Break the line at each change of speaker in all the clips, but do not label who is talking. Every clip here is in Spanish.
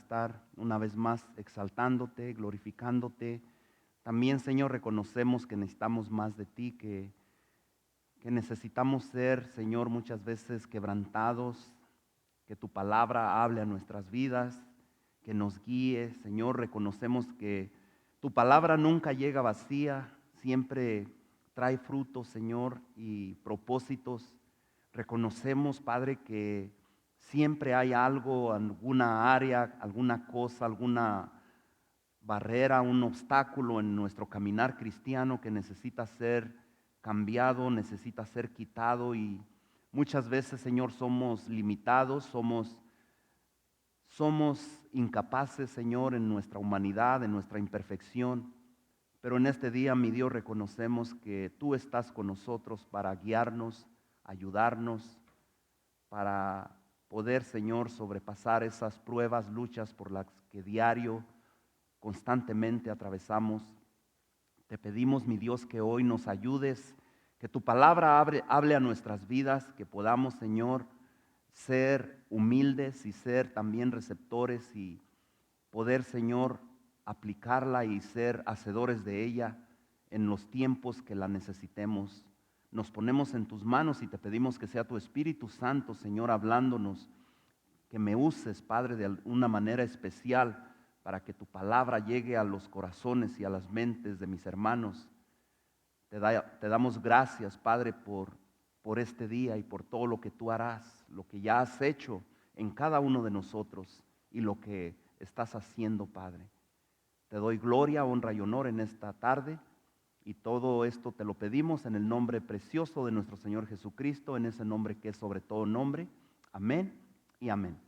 estar una vez más exaltándote, glorificándote. También, Señor, reconocemos que necesitamos más de ti, que necesitamos ser, Señor, muchas veces quebrantados, que tu palabra hable a nuestras vidas, que nos guíe. Señor, reconocemos que tu palabra nunca llega vacía, siempre trae frutos, Señor, y propósitos. Reconocemos, Padre, que siempre hay algo, alguna área, alguna cosa, alguna barrera, un obstáculo en nuestro caminar cristiano que necesita ser cambiado, necesita ser quitado, y muchas veces, Señor, somos limitados, somos incapaces, Señor, en nuestra humanidad, en nuestra imperfección. Pero en este día, mi Dios, reconocemos que tú estás con nosotros para guiarnos, ayudarnos, para poder, Señor, sobrepasar esas pruebas, luchas por las que diario, constantemente atravesamos. Te pedimos, mi Dios, que hoy nos ayudes, que tu palabra hable a nuestras vidas, que podamos, Señor, ser humildes y ser también receptores y poder, Señor, aplicarla y ser hacedores de ella en los tiempos que la necesitemos. Nos ponemos en tus manos y te pedimos que sea tu Espíritu Santo, Señor, hablándonos, que me uses, Padre, de una manera especial para que tu palabra llegue a los corazones y a las mentes de mis hermanos. Te damos gracias, Padre, por este día y por todo lo que tú harás, lo que ya has hecho en cada uno de nosotros y lo que estás haciendo, Padre. Te doy gloria, honra y honor en esta tarde, y todo esto te lo pedimos en el nombre precioso de nuestro Señor Jesucristo, en ese nombre que es sobre todo nombre. Amén y amén.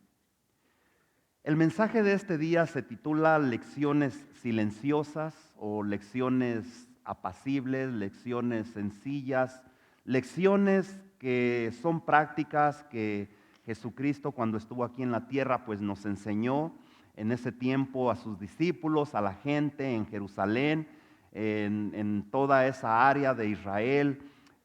El mensaje de este día se titula Lecciones silenciosas o lecciones apacibles, lecciones sencillas, lecciones que son prácticas que Jesucristo, cuando estuvo aquí en la tierra, pues nos enseñó en ese tiempo a sus discípulos, a la gente en Jerusalén, en toda esa área de Israel.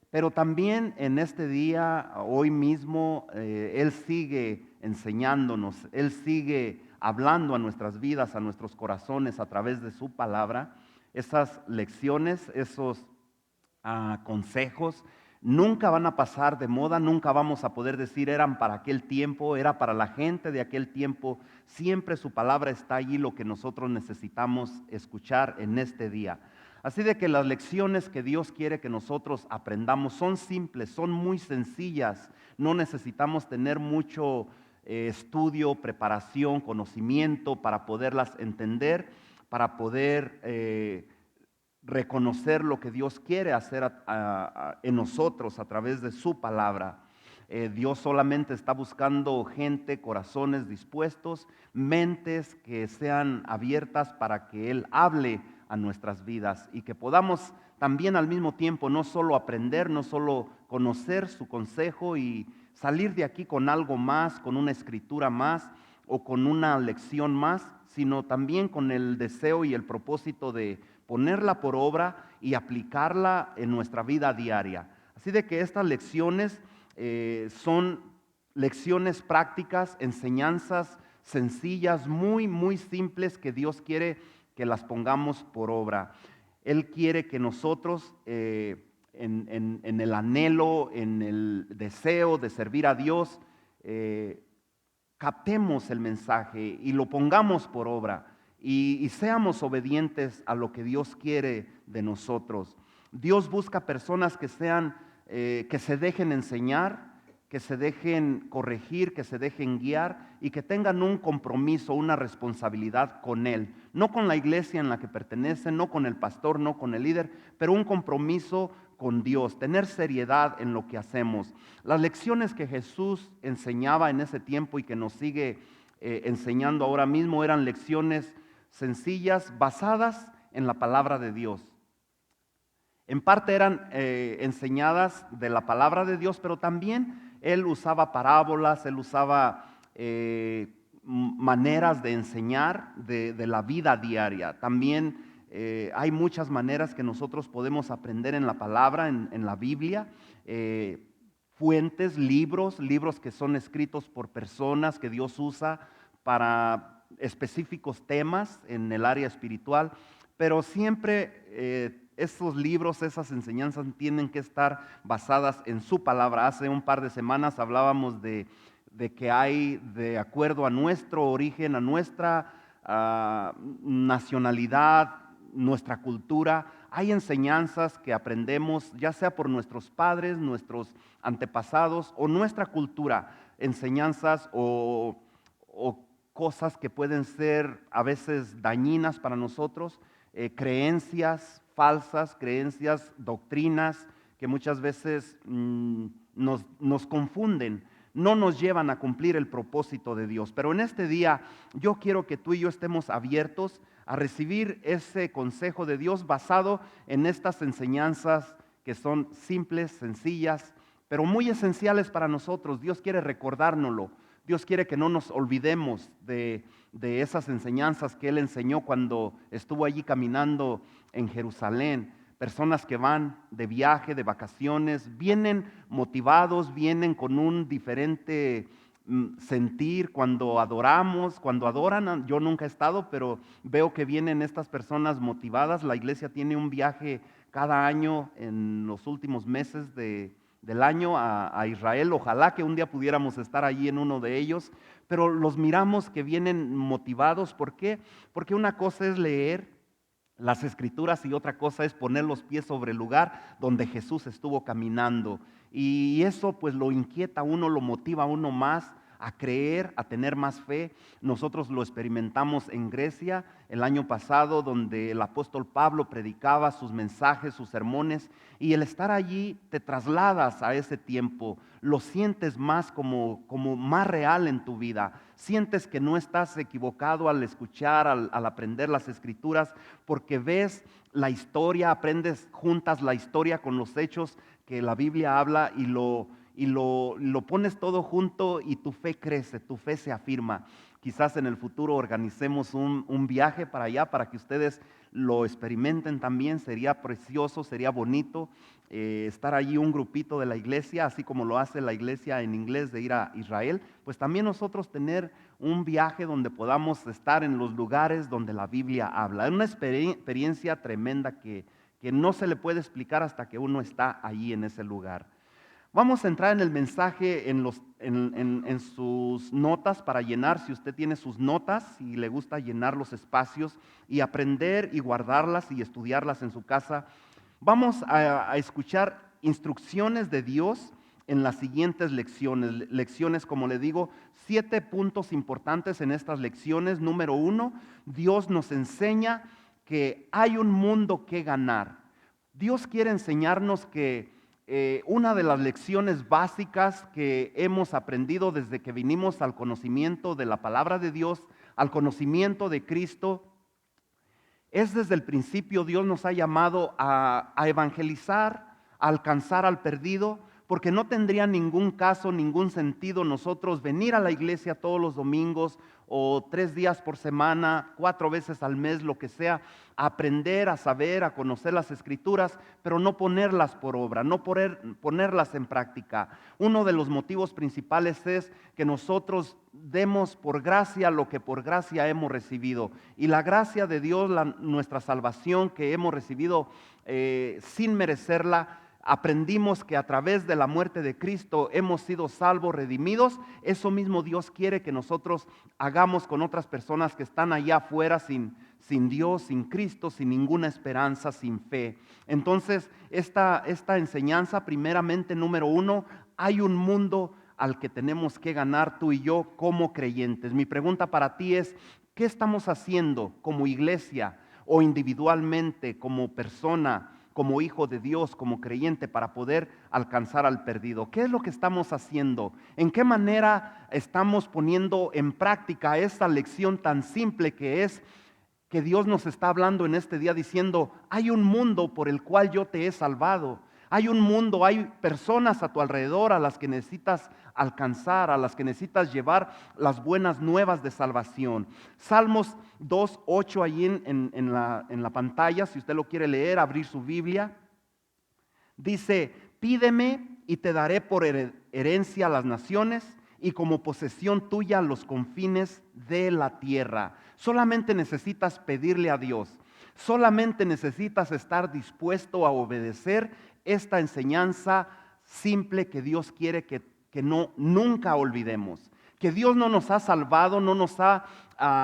Pero también en este día, hoy mismo, Él sigue enseñándonos, Él sigue hablando a nuestras vidas, a nuestros corazones a través de su palabra. Esas lecciones, esos consejos, nunca van a pasar de moda, nunca vamos a poder decir eran para aquel tiempo, era para la gente de aquel tiempo. Siempre su palabra está allí, lo que nosotros necesitamos escuchar en este día. Así de que las lecciones que Dios quiere que nosotros aprendamos son simples, son muy sencillas. No necesitamos tener mucho estudio, preparación, conocimiento para poderlas entender, para poder reconocer lo que Dios quiere hacer en nosotros a través de su palabra. Dios solamente está buscando gente, corazones dispuestos, mentes que sean abiertas para que Él hable a nuestras vidas y que podamos también al mismo tiempo no solo aprender, no solo conocer su consejo y salir de aquí con algo más, con una escritura más o con una lección más, sino también con el deseo y el propósito de ponerla por obra y aplicarla en nuestra vida diaria. Así de que estas lecciones son lecciones prácticas, enseñanzas sencillas, muy, muy simples que Dios quiere que las pongamos por obra. Él quiere que nosotros en el anhelo, en el deseo de servir a Dios, captemos el mensaje y lo pongamos por obra y seamos obedientes a lo que Dios quiere de nosotros. Dios busca personas que sean, que se dejen enseñar, que se dejen corregir, que se dejen guiar y que tengan un compromiso, una responsabilidad con Él. No con la iglesia en la que pertenecen, no con el pastor, no con el líder, pero un compromiso con Dios, tener seriedad en lo que hacemos. Las lecciones que Jesús enseñaba en ese tiempo y que nos sigue enseñando ahora mismo eran lecciones sencillas, basadas en la palabra de Dios. En parte eran enseñadas de la palabra de Dios, pero también Él usaba parábolas, Él usaba maneras de enseñar de la vida diaria. También hay muchas maneras que nosotros podemos aprender en la palabra, en la Biblia. Fuentes, libros que son escritos por personas que Dios usa para específicos temas en el área espiritual, pero siempre esos libros, esas enseñanzas tienen que estar basadas en su palabra. Hace un par de semanas hablábamos de que hay, de acuerdo a nuestro origen, a nuestra nacionalidad, nuestra cultura, hay enseñanzas que aprendemos, ya sea por nuestros padres, nuestros antepasados o nuestra cultura, enseñanzas o cosas que pueden ser a veces dañinas para nosotros, creencias falsas, creencias, doctrinas que muchas veces nos confunden, no nos llevan a cumplir el propósito de Dios. Pero en este día yo quiero que tú y yo estemos abiertos a recibir ese consejo de Dios basado en estas enseñanzas que son simples, sencillas, pero muy esenciales para nosotros. Dios quiere recordárnoslo. Dios quiere que no nos olvidemos de esas enseñanzas que Él enseñó cuando estuvo allí caminando en Jerusalén. Personas que van de viaje, de vacaciones, vienen motivados, vienen con un diferente sentir cuando adoramos, cuando adoran. Yo nunca he estado, pero veo que vienen estas personas motivadas. La iglesia tiene un viaje cada año en los últimos meses del año a Israel. Ojalá que un día pudiéramos estar allí en uno de ellos, pero los miramos que vienen motivados. ¿Por qué? Porque una cosa es leer las escrituras y otra cosa es poner los pies sobre el lugar donde Jesús estuvo caminando. Y eso pues lo inquieta a uno, lo motiva a uno más a creer, a tener más fe. Nosotros lo experimentamos en Grecia el año pasado, donde el apóstol Pablo predicaba sus mensajes, sus sermones, y el estar allí te trasladas a ese tiempo, lo sientes más como más real en tu vida. Sientes que no estás equivocado al escuchar, al aprender las escrituras, porque ves la historia, aprendes, juntas la historia con los hechos que la Biblia habla y lo pones todo junto y tu fe crece, tu fe se afirma. Quizás en el futuro organicemos un viaje para allá para que ustedes lo experimenten también. Sería precioso, sería bonito estar allí un grupito de la iglesia, así como lo hace la iglesia en inglés de ir a Israel. Pues también nosotros tener un viaje donde podamos estar en los lugares donde la Biblia habla. Es una experiencia tremenda que no se le puede explicar hasta que uno está allí en ese lugar. Vamos a entrar en el mensaje en sus notas para llenar, si usted tiene sus notas y le gusta llenar los espacios y aprender y guardarlas y estudiarlas en su casa. Vamos a escuchar instrucciones de Dios en las siguientes lecciones. Lecciones, como le digo, 7 puntos importantes en estas lecciones. Número 1, Dios nos enseña que hay un mundo que ganar. Dios quiere enseñarnos que una de las lecciones básicas que hemos aprendido desde que vinimos al conocimiento de la palabra de Dios, al conocimiento de Cristo, es desde el principio Dios nos ha llamado a evangelizar, a alcanzar al perdido, porque no tendría ningún caso, ningún sentido nosotros venir a la iglesia todos los domingos o 3 días por semana, 4 veces al mes, lo que sea, a aprender, a saber, a conocer las escrituras, pero no ponerlas por obra, no ponerlas en práctica. Uno de los motivos principales es que nosotros demos por gracia lo que por gracia hemos recibido. Y la gracia de Dios, nuestra salvación que hemos recibido sin merecerla, aprendimos que a través de la muerte de Cristo hemos sido salvos, redimidos. Eso mismo Dios quiere que nosotros hagamos con otras personas que están allá afuera sin Dios, sin Cristo, sin ninguna esperanza, sin fe. Entonces, esta enseñanza, primeramente, número 1, hay un mundo al que tenemos que ganar tú y yo como creyentes. Mi pregunta para ti es, ¿qué estamos haciendo como iglesia o individualmente, como persona, como hijo de Dios, como creyente, para poder alcanzar al perdido? ¿Qué es lo que estamos haciendo? ¿En qué manera estamos poniendo en práctica esta lección tan simple que es que Dios nos está hablando en este día diciendo, hay un mundo por el cual yo te he salvado? Hay un mundo, hay personas a tu alrededor a las que necesitas alcanzar, a las que necesitas llevar las buenas nuevas de salvación. Salmos 2:8 allí en la pantalla, si usted lo quiere leer, abrir su Biblia. Dice, pídeme y te daré por herencia a las naciones y como posesión tuya los confines de la tierra. Solamente necesitas pedirle a Dios. Solamente necesitas estar dispuesto a obedecer esta enseñanza simple que Dios quiere que nunca olvidemos. Que Dios no nos ha salvado, no nos ha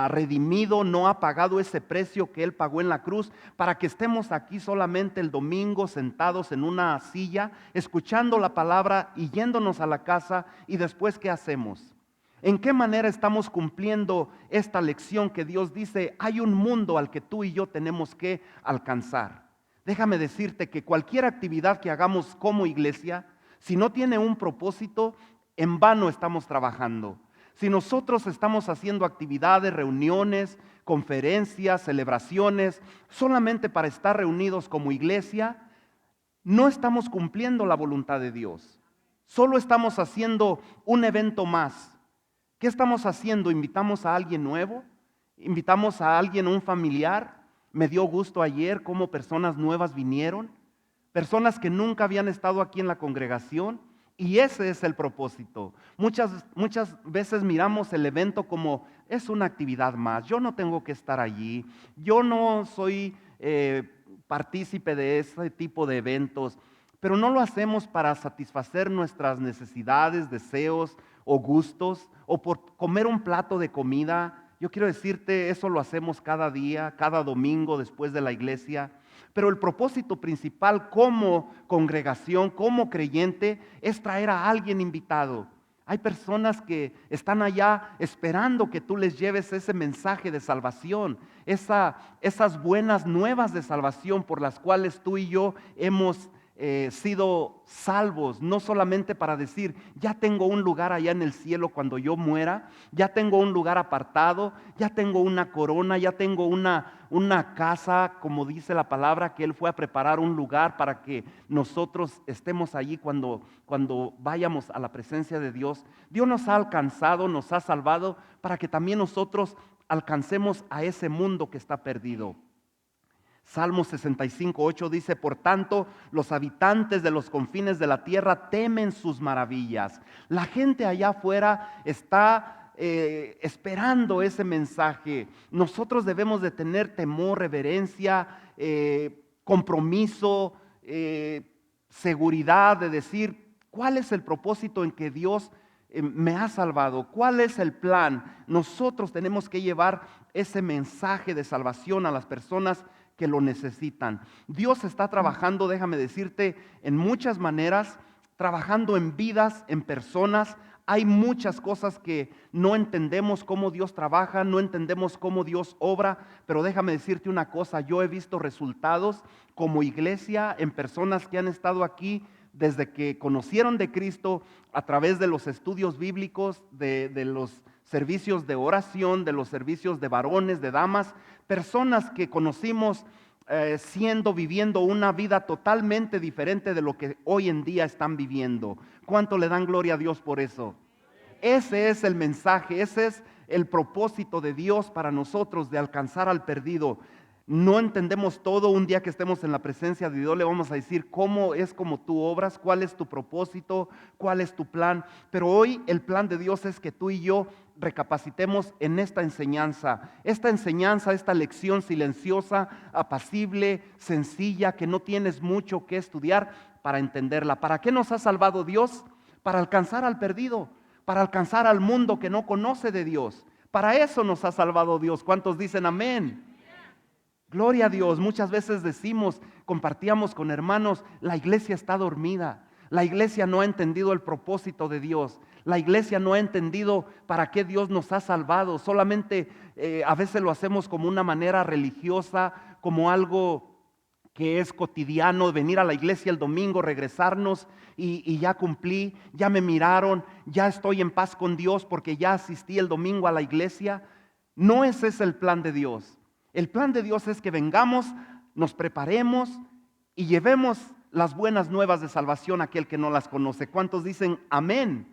redimido, no ha pagado ese precio que Él pagó en la cruz para que estemos aquí solamente el domingo sentados en una silla, escuchando la palabra y yéndonos a la casa, y después ¿qué hacemos? ¿En qué manera estamos cumpliendo esta lección que Dios dice, hay un mundo al que tú y yo tenemos que alcanzar? Déjame decirte que cualquier actividad que hagamos como iglesia, si no tiene un propósito, en vano estamos trabajando. Si nosotros estamos haciendo actividades, reuniones, conferencias, celebraciones, solamente para estar reunidos como iglesia, no estamos cumpliendo la voluntad de Dios. Solo estamos haciendo un evento más. ¿Qué estamos haciendo? ¿Invitamos a alguien nuevo? ¿Invitamos a alguien, un familiar? Me dio gusto ayer cómo personas nuevas vinieron, personas que nunca habían estado aquí en la congregación. Y ese es el propósito. Muchas veces miramos el evento como es una actividad más. Yo no tengo que estar allí. Yo no soy partícipe de ese tipo de eventos. Pero no lo hacemos para satisfacer nuestras necesidades, deseos o gustos, o por comer un plato de comida. Yo quiero decirte, eso lo hacemos cada día, cada domingo después de la iglesia. Pero el propósito principal como congregación, como creyente, es traer a alguien invitado. Hay personas que están allá esperando que tú les lleves ese mensaje de salvación, esas buenas nuevas de salvación por las cuales tú y yo hemos sido salvos, no solamente para decir, ya tengo un lugar allá en el cielo cuando yo muera, ya tengo un lugar apartado, ya tengo una corona, ya tengo una casa, como dice la palabra, que Él fue a preparar un lugar para que nosotros estemos allí cuando vayamos a la presencia de Dios. Dios nos ha alcanzado, nos ha salvado, para que también nosotros alcancemos a ese mundo que está perdido. Salmo 65:8 dice, por tanto, los habitantes de los confines de la tierra temen sus maravillas. La gente allá afuera está esperando ese mensaje. Nosotros debemos de tener temor, reverencia, compromiso, seguridad de decir, ¿cuál es el propósito en que Dios me ha salvado? ¿Cuál es el plan? Nosotros tenemos que llevar ese mensaje de salvación a las personas que lo necesitan. Dios está trabajando, déjame decirte, en muchas maneras, trabajando en vidas, en personas. Hay muchas cosas que no entendemos cómo Dios trabaja, no entendemos cómo Dios obra, pero déjame decirte una cosa, yo he visto resultados como iglesia en personas que han estado aquí desde que conocieron de Cristo a través de los estudios bíblicos, de los servicios de oración, de los servicios de varones, de damas, personas que conocimos viviendo una vida totalmente diferente de lo que hoy en día están viviendo. ¿Cuánto le dan gloria a Dios por eso? Ese es el mensaje, ese es el propósito de Dios para nosotros, de alcanzar al perdido. No entendemos todo. Un día que estemos en la presencia de Dios le vamos a decir cómo es como tú obras, cuál es tu propósito, cuál es tu plan. Pero hoy el plan de Dios es que tú y yo recapacitemos en esta enseñanza, esta lección silenciosa, apacible, sencilla, que no tienes mucho que estudiar para entenderla. ¿Para qué nos ha salvado Dios? Para alcanzar al perdido, para alcanzar al mundo que no conoce de Dios. Para eso nos ha salvado Dios. ¿Cuántos dicen amén? Gloria a Dios. Muchas veces decimos, compartíamos con hermanos, la iglesia está dormida. La iglesia no ha entendido el propósito de Dios. La iglesia no ha entendido para qué Dios nos ha salvado. Solamente a veces lo hacemos como una manera religiosa, como algo que es cotidiano, venir a la iglesia el domingo, regresarnos y ya cumplí, ya me miraron, ya estoy en paz con Dios porque ya asistí el domingo a la iglesia. No ese es el plan de Dios. El plan de Dios es que vengamos, nos preparemos y llevemos las buenas nuevas de salvación a aquel que no las conoce. ¿Cuántos dicen amén?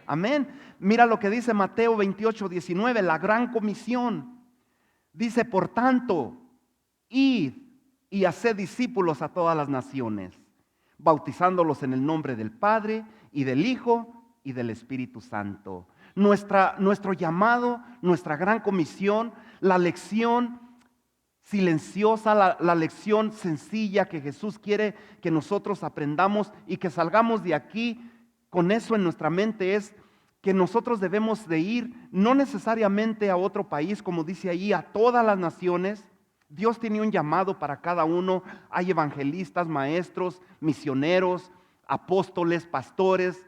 Amén. Mira lo que dice Mateo 28:19, la gran comisión. Dice, por tanto, id y haced discípulos a todas las naciones, bautizándolos en el nombre del Padre y del Hijo y del Espíritu Santo. Nuestro llamado, nuestra gran comisión, la lección silenciosa, la lección sencilla que Jesús quiere que nosotros aprendamos y que salgamos de aquí con eso en nuestra mente es que nosotros debemos de ir no necesariamente a otro país, como dice ahí, a todas las naciones. Dios tiene un llamado para cada uno. Hay evangelistas, maestros, misioneros, apóstoles, pastores.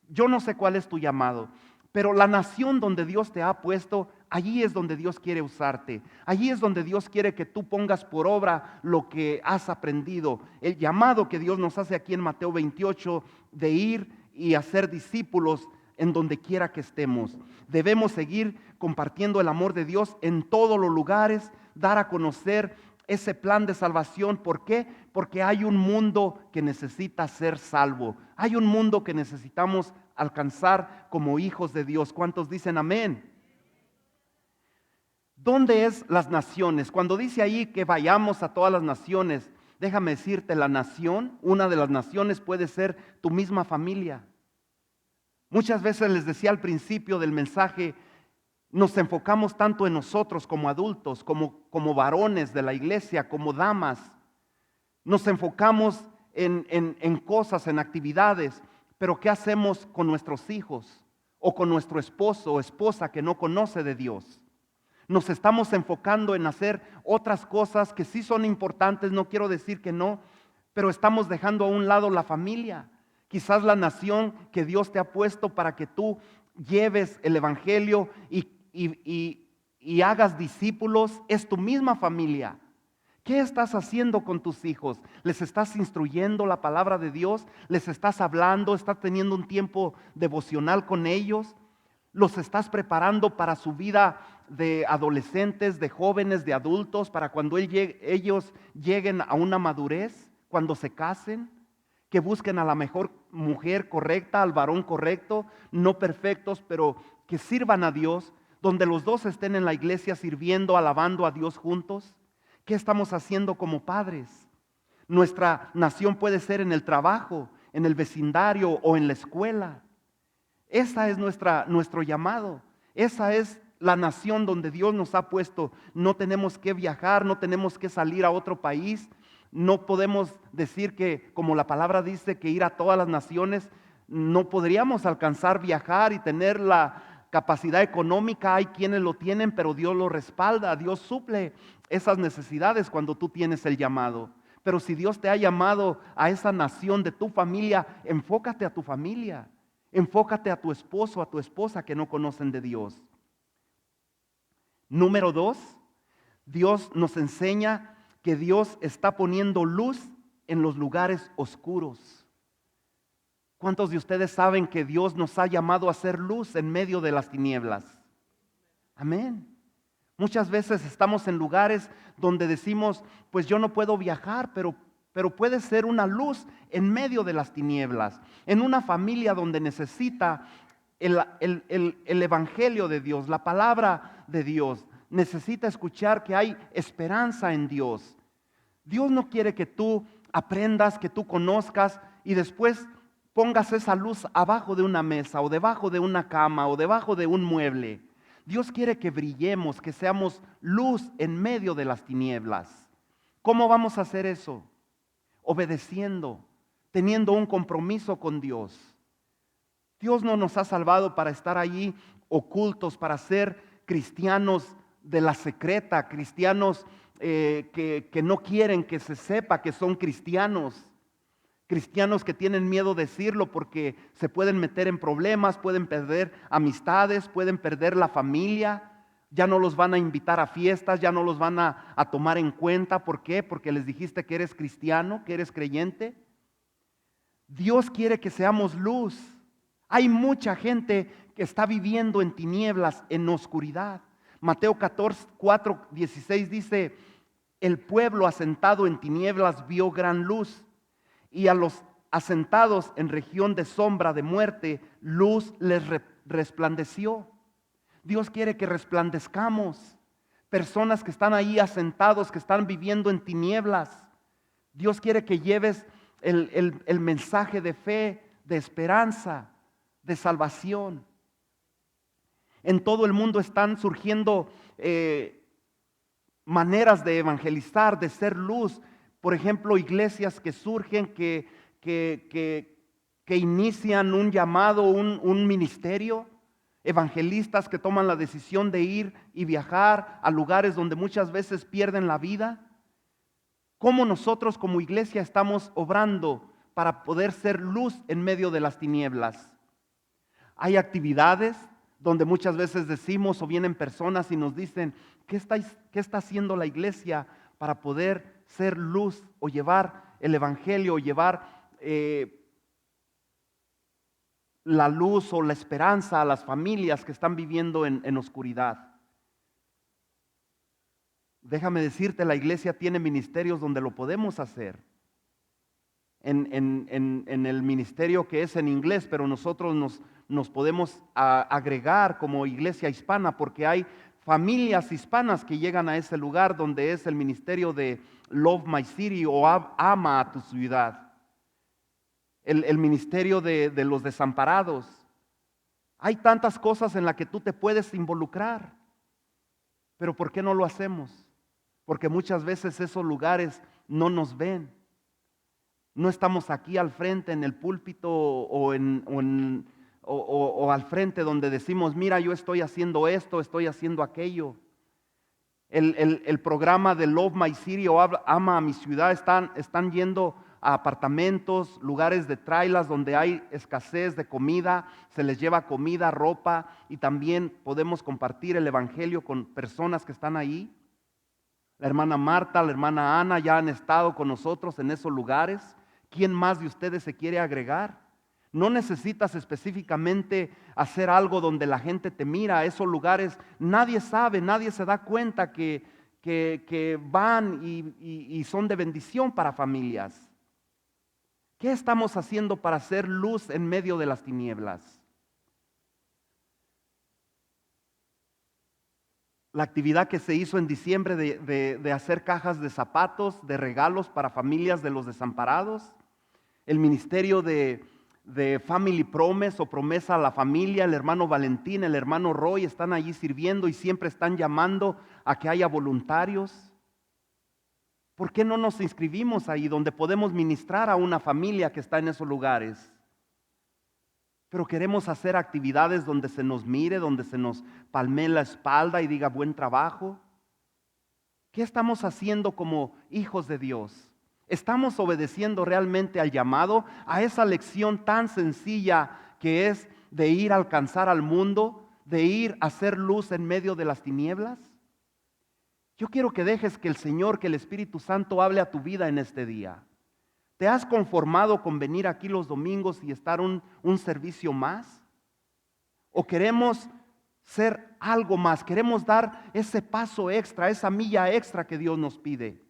Yo no sé cuál es tu llamado, pero la nación donde Dios te ha puesto, allí es donde Dios quiere usarte. Allí es donde Dios quiere que tú pongas por obra lo que has aprendido. El llamado que Dios nos hace aquí en Mateo 28 de ir y hacer discípulos en donde quiera que estemos. Debemos seguir compartiendo el amor de Dios en todos los lugares, dar a conocer ese plan de salvación. ¿Por qué? Porque hay un mundo que necesita ser salvo. Hay un mundo que necesitamos alcanzar como hijos de Dios. ¿Cuántos dicen amén? ¿Dónde es las naciones? Cuando dice ahí que vayamos a todas las naciones, déjame decirte, la nación, una de las naciones puede ser tu misma familia. Muchas veces les decía al principio del mensaje, nos enfocamos tanto en nosotros como adultos, como varones de la iglesia, como damas. Nos enfocamos en cosas, en actividades, pero ¿qué hacemos con nuestros hijos o con nuestro esposo o esposa que no conoce de Dios? Nos estamos enfocando en hacer otras cosas que sí son importantes, no quiero decir que no, pero estamos dejando a un lado la familia. Quizás la nación que Dios te ha puesto para que tú lleves el evangelio y hagas discípulos es tu misma familia. ¿Qué estás haciendo con tus hijos? ¿Les estás instruyendo la palabra de Dios? ¿Les estás hablando? ¿Estás teniendo un tiempo devocional con ellos? ¿Los estás preparando para su vida de adolescentes, de jóvenes, de adultos, para cuando ellos lleguen a una madurez, cuando se casen? Que busquen a la mejor mujer correcta, al varón correcto, no perfectos, pero que sirvan a Dios, donde los dos estén en la iglesia sirviendo, alabando a Dios juntos. ¿Qué estamos haciendo como padres? Nuestra nación puede ser en el trabajo, en el vecindario o en la escuela. Esa es nuestro llamado. Esa es la nación donde Dios nos ha puesto. No tenemos que viajar, no tenemos que salir a otro país. No podemos decir que, como la palabra dice, que ir a todas las naciones, no podríamos alcanzar viajar y tener la capacidad económica. Hay quienes lo tienen, pero Dios lo respalda. Dios suple esas necesidades cuando tú tienes el llamado. Pero si Dios te ha llamado a esa nación de tu familia, enfócate a tu familia. Enfócate a tu esposo, a tu esposa que no conocen de Dios. Número 2, Dios nos enseña que Dios está poniendo luz en los lugares oscuros. ¿Cuántos de ustedes saben que Dios nos ha llamado a hacer luz en medio de las tinieblas? Amén. Muchas veces estamos en lugares donde decimos, pues yo no puedo viajar, pero puede ser una luz en medio de las tinieblas. En una familia donde necesita el evangelio de Dios, la palabra de Dios, necesita escuchar que hay esperanza en Dios. Dios no quiere que tú aprendas, que tú conozcas y después pongas esa luz abajo de una mesa o debajo de una cama o debajo de un mueble. Dios quiere que brillemos, que seamos luz en medio de las tinieblas. ¿Cómo vamos a hacer eso? Obedeciendo, teniendo un compromiso con Dios. Dios no nos ha salvado para estar allí ocultos, para ser cristianos de la secreta, cristianos que no quieren que se sepa que son cristianos. Cristianos que tienen miedo de decirlo porque se pueden meter en problemas, pueden perder amistades, pueden perder la familia. Ya no los van a invitar a fiestas, ya no los van a tomar en cuenta. ¿Por qué? Porque les dijiste que eres cristiano, que eres creyente. Dios quiere que seamos luz. Hay mucha gente que está viviendo en tinieblas, en oscuridad. Mateo 4:16 dice, el pueblo asentado en tinieblas vio gran luz, y a los asentados en región de sombra de muerte, luz les resplandeció. Dios quiere que resplandezcamos. Personas que están ahí asentados, que están viviendo en tinieblas. Dios quiere que lleves el mensaje de fe, de esperanza. de salvación. En todo el mundo están surgiendo maneras de evangelizar, de ser luz. Por ejemplo, iglesias que surgen, que inician un llamado, un ministerio. Evangelistas que toman la decisión de ir y viajar a lugares donde muchas veces pierden la vida. ¿Cómo nosotros como iglesia estamos obrando para poder ser luz en medio de las tinieblas? Hay actividades donde muchas veces decimos o vienen personas y nos dicen, ¿qué está haciendo la iglesia para poder ser luz o llevar el evangelio, o llevar la luz o la esperanza a las familias que están viviendo en oscuridad? Déjame decirte, la iglesia tiene ministerios donde lo podemos hacer. En el ministerio que es en inglés, pero nosotros nos podemos agregar como iglesia hispana, porque hay familias hispanas que llegan a ese lugar donde es el ministerio de Love My City o Ama a tu ciudad. El ministerio de los desamparados. Hay tantas cosas en las que tú te puedes involucrar, pero ¿por qué no lo hacemos? Porque muchas veces esos lugares no nos ven. No estamos aquí al frente en el púlpito o al frente donde decimos, mira, yo estoy haciendo esto, estoy haciendo aquello. El programa de Love My City o Ama a mi ciudad están yendo a apartamentos, lugares de trailas donde hay escasez de comida, se les lleva comida, ropa, y también podemos compartir el evangelio con personas que están ahí. La hermana Marta, la hermana Ana ya han estado con nosotros en esos lugares. ¿Quién más de ustedes se quiere agregar? No necesitas específicamente hacer algo donde la gente te mira. A esos lugares nadie sabe, nadie se da cuenta que van y son de bendición para familias. ¿Qué estamos haciendo para hacer luz en medio de las tinieblas? La actividad que se hizo en diciembre de hacer cajas de zapatos, de regalos para familias de los desamparados. El ministerio de Family Promise o Promesa a la Familia, el hermano Valentín, el hermano Roy están allí sirviendo y siempre están llamando a que haya voluntarios. ¿Por qué no nos inscribimos ahí donde podemos ministrar a una familia que está en esos lugares? Pero queremos hacer actividades donde se nos mire, donde se nos palmee la espalda y diga buen trabajo. ¿Qué estamos haciendo como hijos de Dios? ¿Estamos obedeciendo realmente al llamado, a esa lección tan sencilla que es de ir a alcanzar al mundo, de ir a hacer luz en medio de las tinieblas? Yo quiero que dejes que el Señor, que el Espíritu Santo hable a tu vida en este día. ¿Te has conformado con venir aquí los domingos y estar un servicio más? ¿O queremos ser algo más? Queremos dar ese paso extra, esa milla extra que Dios nos pide.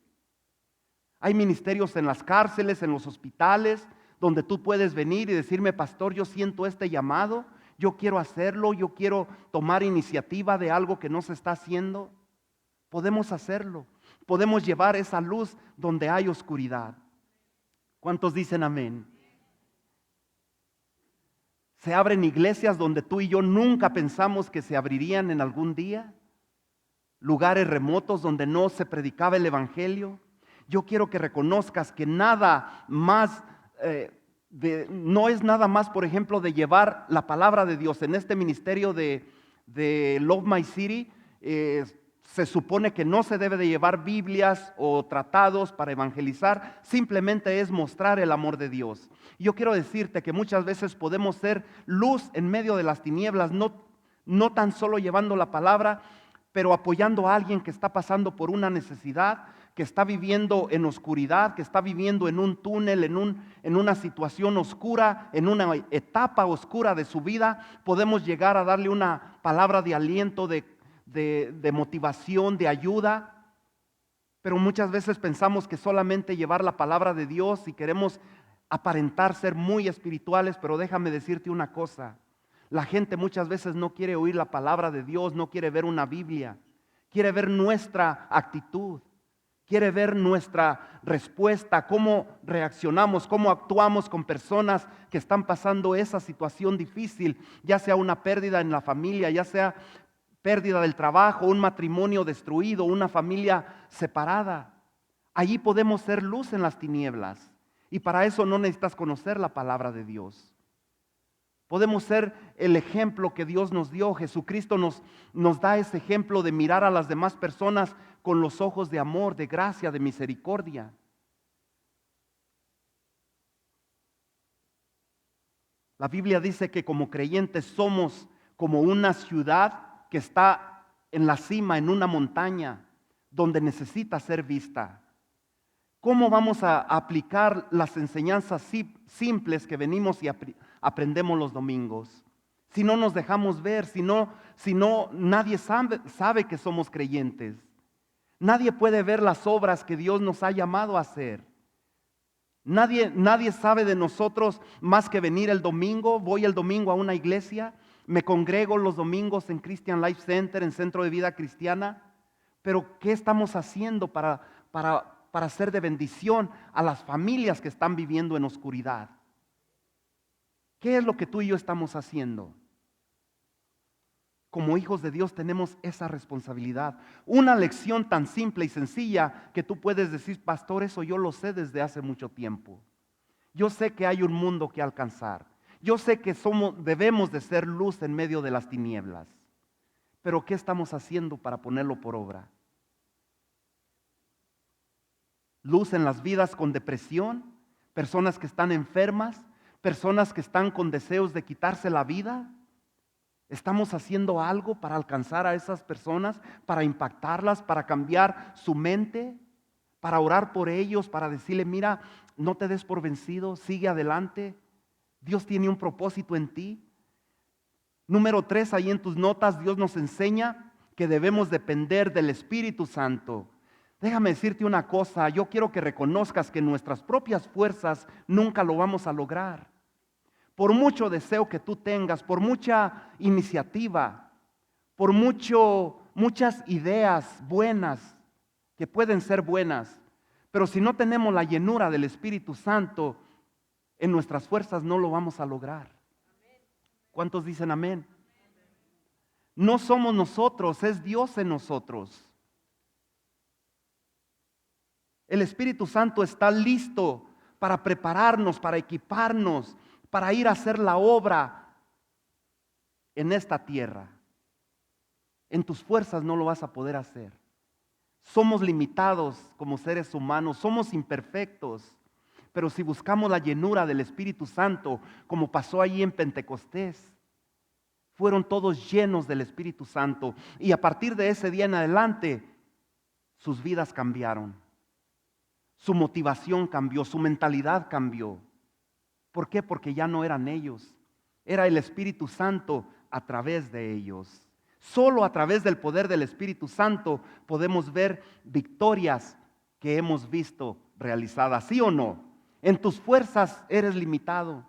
Hay ministerios en las cárceles, en los hospitales, donde tú puedes venir y decirme, pastor, yo siento este llamado, yo quiero hacerlo, yo quiero tomar iniciativa de algo que no se está haciendo. Podemos hacerlo, podemos llevar esa luz donde hay oscuridad. ¿Cuántos dicen amén? Se abren iglesias donde tú y yo nunca pensamos que se abrirían en algún día. Lugares remotos donde no se predicaba el evangelio. Yo quiero que reconozcas que nada más, no es nada más, por ejemplo, de llevar la palabra de Dios. En este ministerio de Love My City, se supone que no se debe de llevar Biblias o tratados para evangelizar, simplemente es mostrar el amor de Dios. Y yo quiero decirte que muchas veces podemos ser luz en medio de las tinieblas, no tan solo llevando la palabra, pero apoyando a alguien que está pasando por una necesidad, que está viviendo en oscuridad, que está viviendo en un túnel, en una situación oscura, en una etapa oscura de su vida. Podemos llegar a darle una palabra de aliento, de motivación, de ayuda, pero muchas veces pensamos que solamente llevar la palabra de Dios y queremos aparentar ser muy espirituales, pero déjame decirte una cosa, la gente muchas veces no quiere oír la palabra de Dios, no quiere ver una Biblia, quiere ver nuestra actitud, Quiere ver nuestra respuesta, cómo reaccionamos, cómo actuamos con personas que están pasando esa situación difícil, ya sea una pérdida en la familia, ya sea pérdida del trabajo, un matrimonio destruido, una familia separada. Allí podemos ser luz en las tinieblas. Y para eso no necesitas conocer la palabra de Dios. Podemos ser el ejemplo que Dios nos dio. Jesucristo nos da ese ejemplo de mirar a las demás personas con los ojos de amor, de gracia, de misericordia. La Biblia dice que como creyentes somos como una ciudad que está en la cima, en una montaña, donde necesita ser vista. ¿Cómo vamos a aplicar las enseñanzas simples que venimos y aprendemos los domingos? Si no nos dejamos ver, si no nadie sabe que somos creyentes. Nadie puede ver las obras que Dios nos ha llamado a hacer. Nadie sabe de nosotros más que venir el domingo. Voy el domingo a una iglesia, me congrego los domingos en Christian Life Center, en Centro de Vida Cristiana. Pero ¿qué estamos haciendo para ser de bendición a las familias que están viviendo en oscuridad? ¿Qué es lo que tú y yo estamos haciendo? Como hijos de Dios tenemos esa responsabilidad. Una lección tan simple y sencilla que tú puedes decir, pastor, eso yo lo sé desde hace mucho tiempo. Yo sé que hay un mundo que alcanzar. Yo sé que debemos de ser luz en medio de las tinieblas. Pero ¿qué estamos haciendo para ponerlo por obra? Luz en las vidas con depresión, personas que están enfermas, personas que están con deseos de quitarse la vida. ¿Estamos haciendo algo para alcanzar a esas personas, para impactarlas, para cambiar su mente, para orar por ellos, para decirle, mira, no te des por vencido, sigue adelante, Dios tiene un propósito en ti? Número 3, ahí en tus notas, Dios nos enseña que debemos depender del Espíritu Santo. Déjame decirte una cosa, yo quiero que reconozcas que nuestras propias fuerzas nunca lo vamos a lograr. Por mucho deseo que tú tengas, por mucha iniciativa, por muchas ideas buenas, que pueden ser buenas, pero si no tenemos la llenura del Espíritu Santo, en nuestras fuerzas no lo vamos a lograr. ¿Cuántos dicen amén? No somos nosotros, es Dios en nosotros. El Espíritu Santo está listo para prepararnos, para equiparnos, para ir a hacer la obra en esta tierra. En tus fuerzas no lo vas a poder hacer. Somos limitados como seres humanos, somos imperfectos, pero si buscamos la llenura del Espíritu Santo, como pasó allí en Pentecostés, fueron todos llenos del Espíritu Santo y a partir de ese día en adelante, sus vidas cambiaron. Su motivación cambió, su mentalidad cambió. ¿Por qué? Porque ya no eran ellos, era el Espíritu Santo a través de ellos. Solo a través del poder del Espíritu Santo podemos ver victorias que hemos visto realizadas, ¿sí o no? En tus fuerzas eres limitado,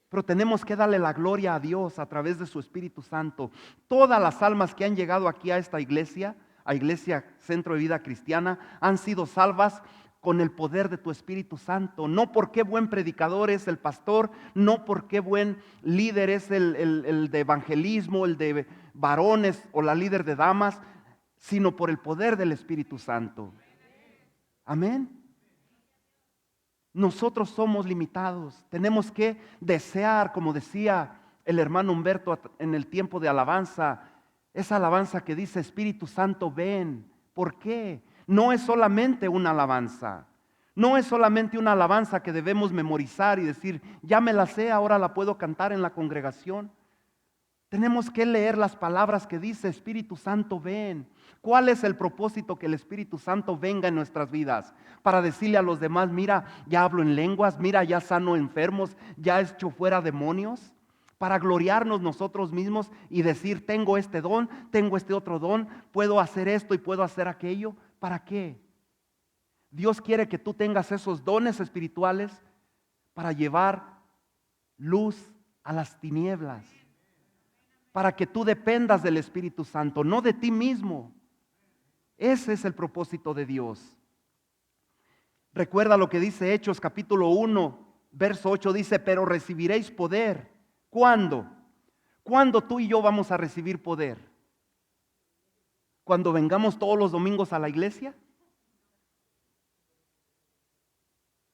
pero tenemos que darle la gloria a Dios a través de su Espíritu Santo. Todas las almas que han llegado aquí a esta iglesia, a Iglesia Centro de Vida Cristiana, han sido salvas con el poder de tu Espíritu Santo. No porque buen predicador es el pastor, no porque buen líder es el de evangelismo, el de varones o la líder de damas, sino por el poder del Espíritu Santo. Amén. Nosotros somos limitados, tenemos que desear, como decía el hermano Humberto en el tiempo de alabanza, esa alabanza que dice Espíritu Santo ven. ¿Por qué? No es solamente una alabanza, no es solamente una alabanza que debemos memorizar y decir, ya me la sé, ahora la puedo cantar en la congregación. Tenemos que leer las palabras que dice Espíritu Santo ven. ¿Cuál es el propósito que el Espíritu Santo venga en nuestras vidas? Para decirle a los demás, mira, ya hablo en lenguas, mira, ya sano enfermos, ya he hecho fuera demonios. Para gloriarnos nosotros mismos y decir, tengo este don, tengo este otro don, puedo hacer esto y puedo hacer aquello. ¿Para qué? Dios quiere que tú tengas esos dones espirituales para llevar luz a las tinieblas. Para que tú dependas del Espíritu Santo, no de ti mismo. Ese es el propósito de Dios. Recuerda lo que dice Hechos capítulo 1, verso 8, dice, pero recibiréis poder. ¿Cuándo? ¿Cuándo tú y yo vamos a recibir poder? ¿Cuando vengamos todos los domingos a la iglesia?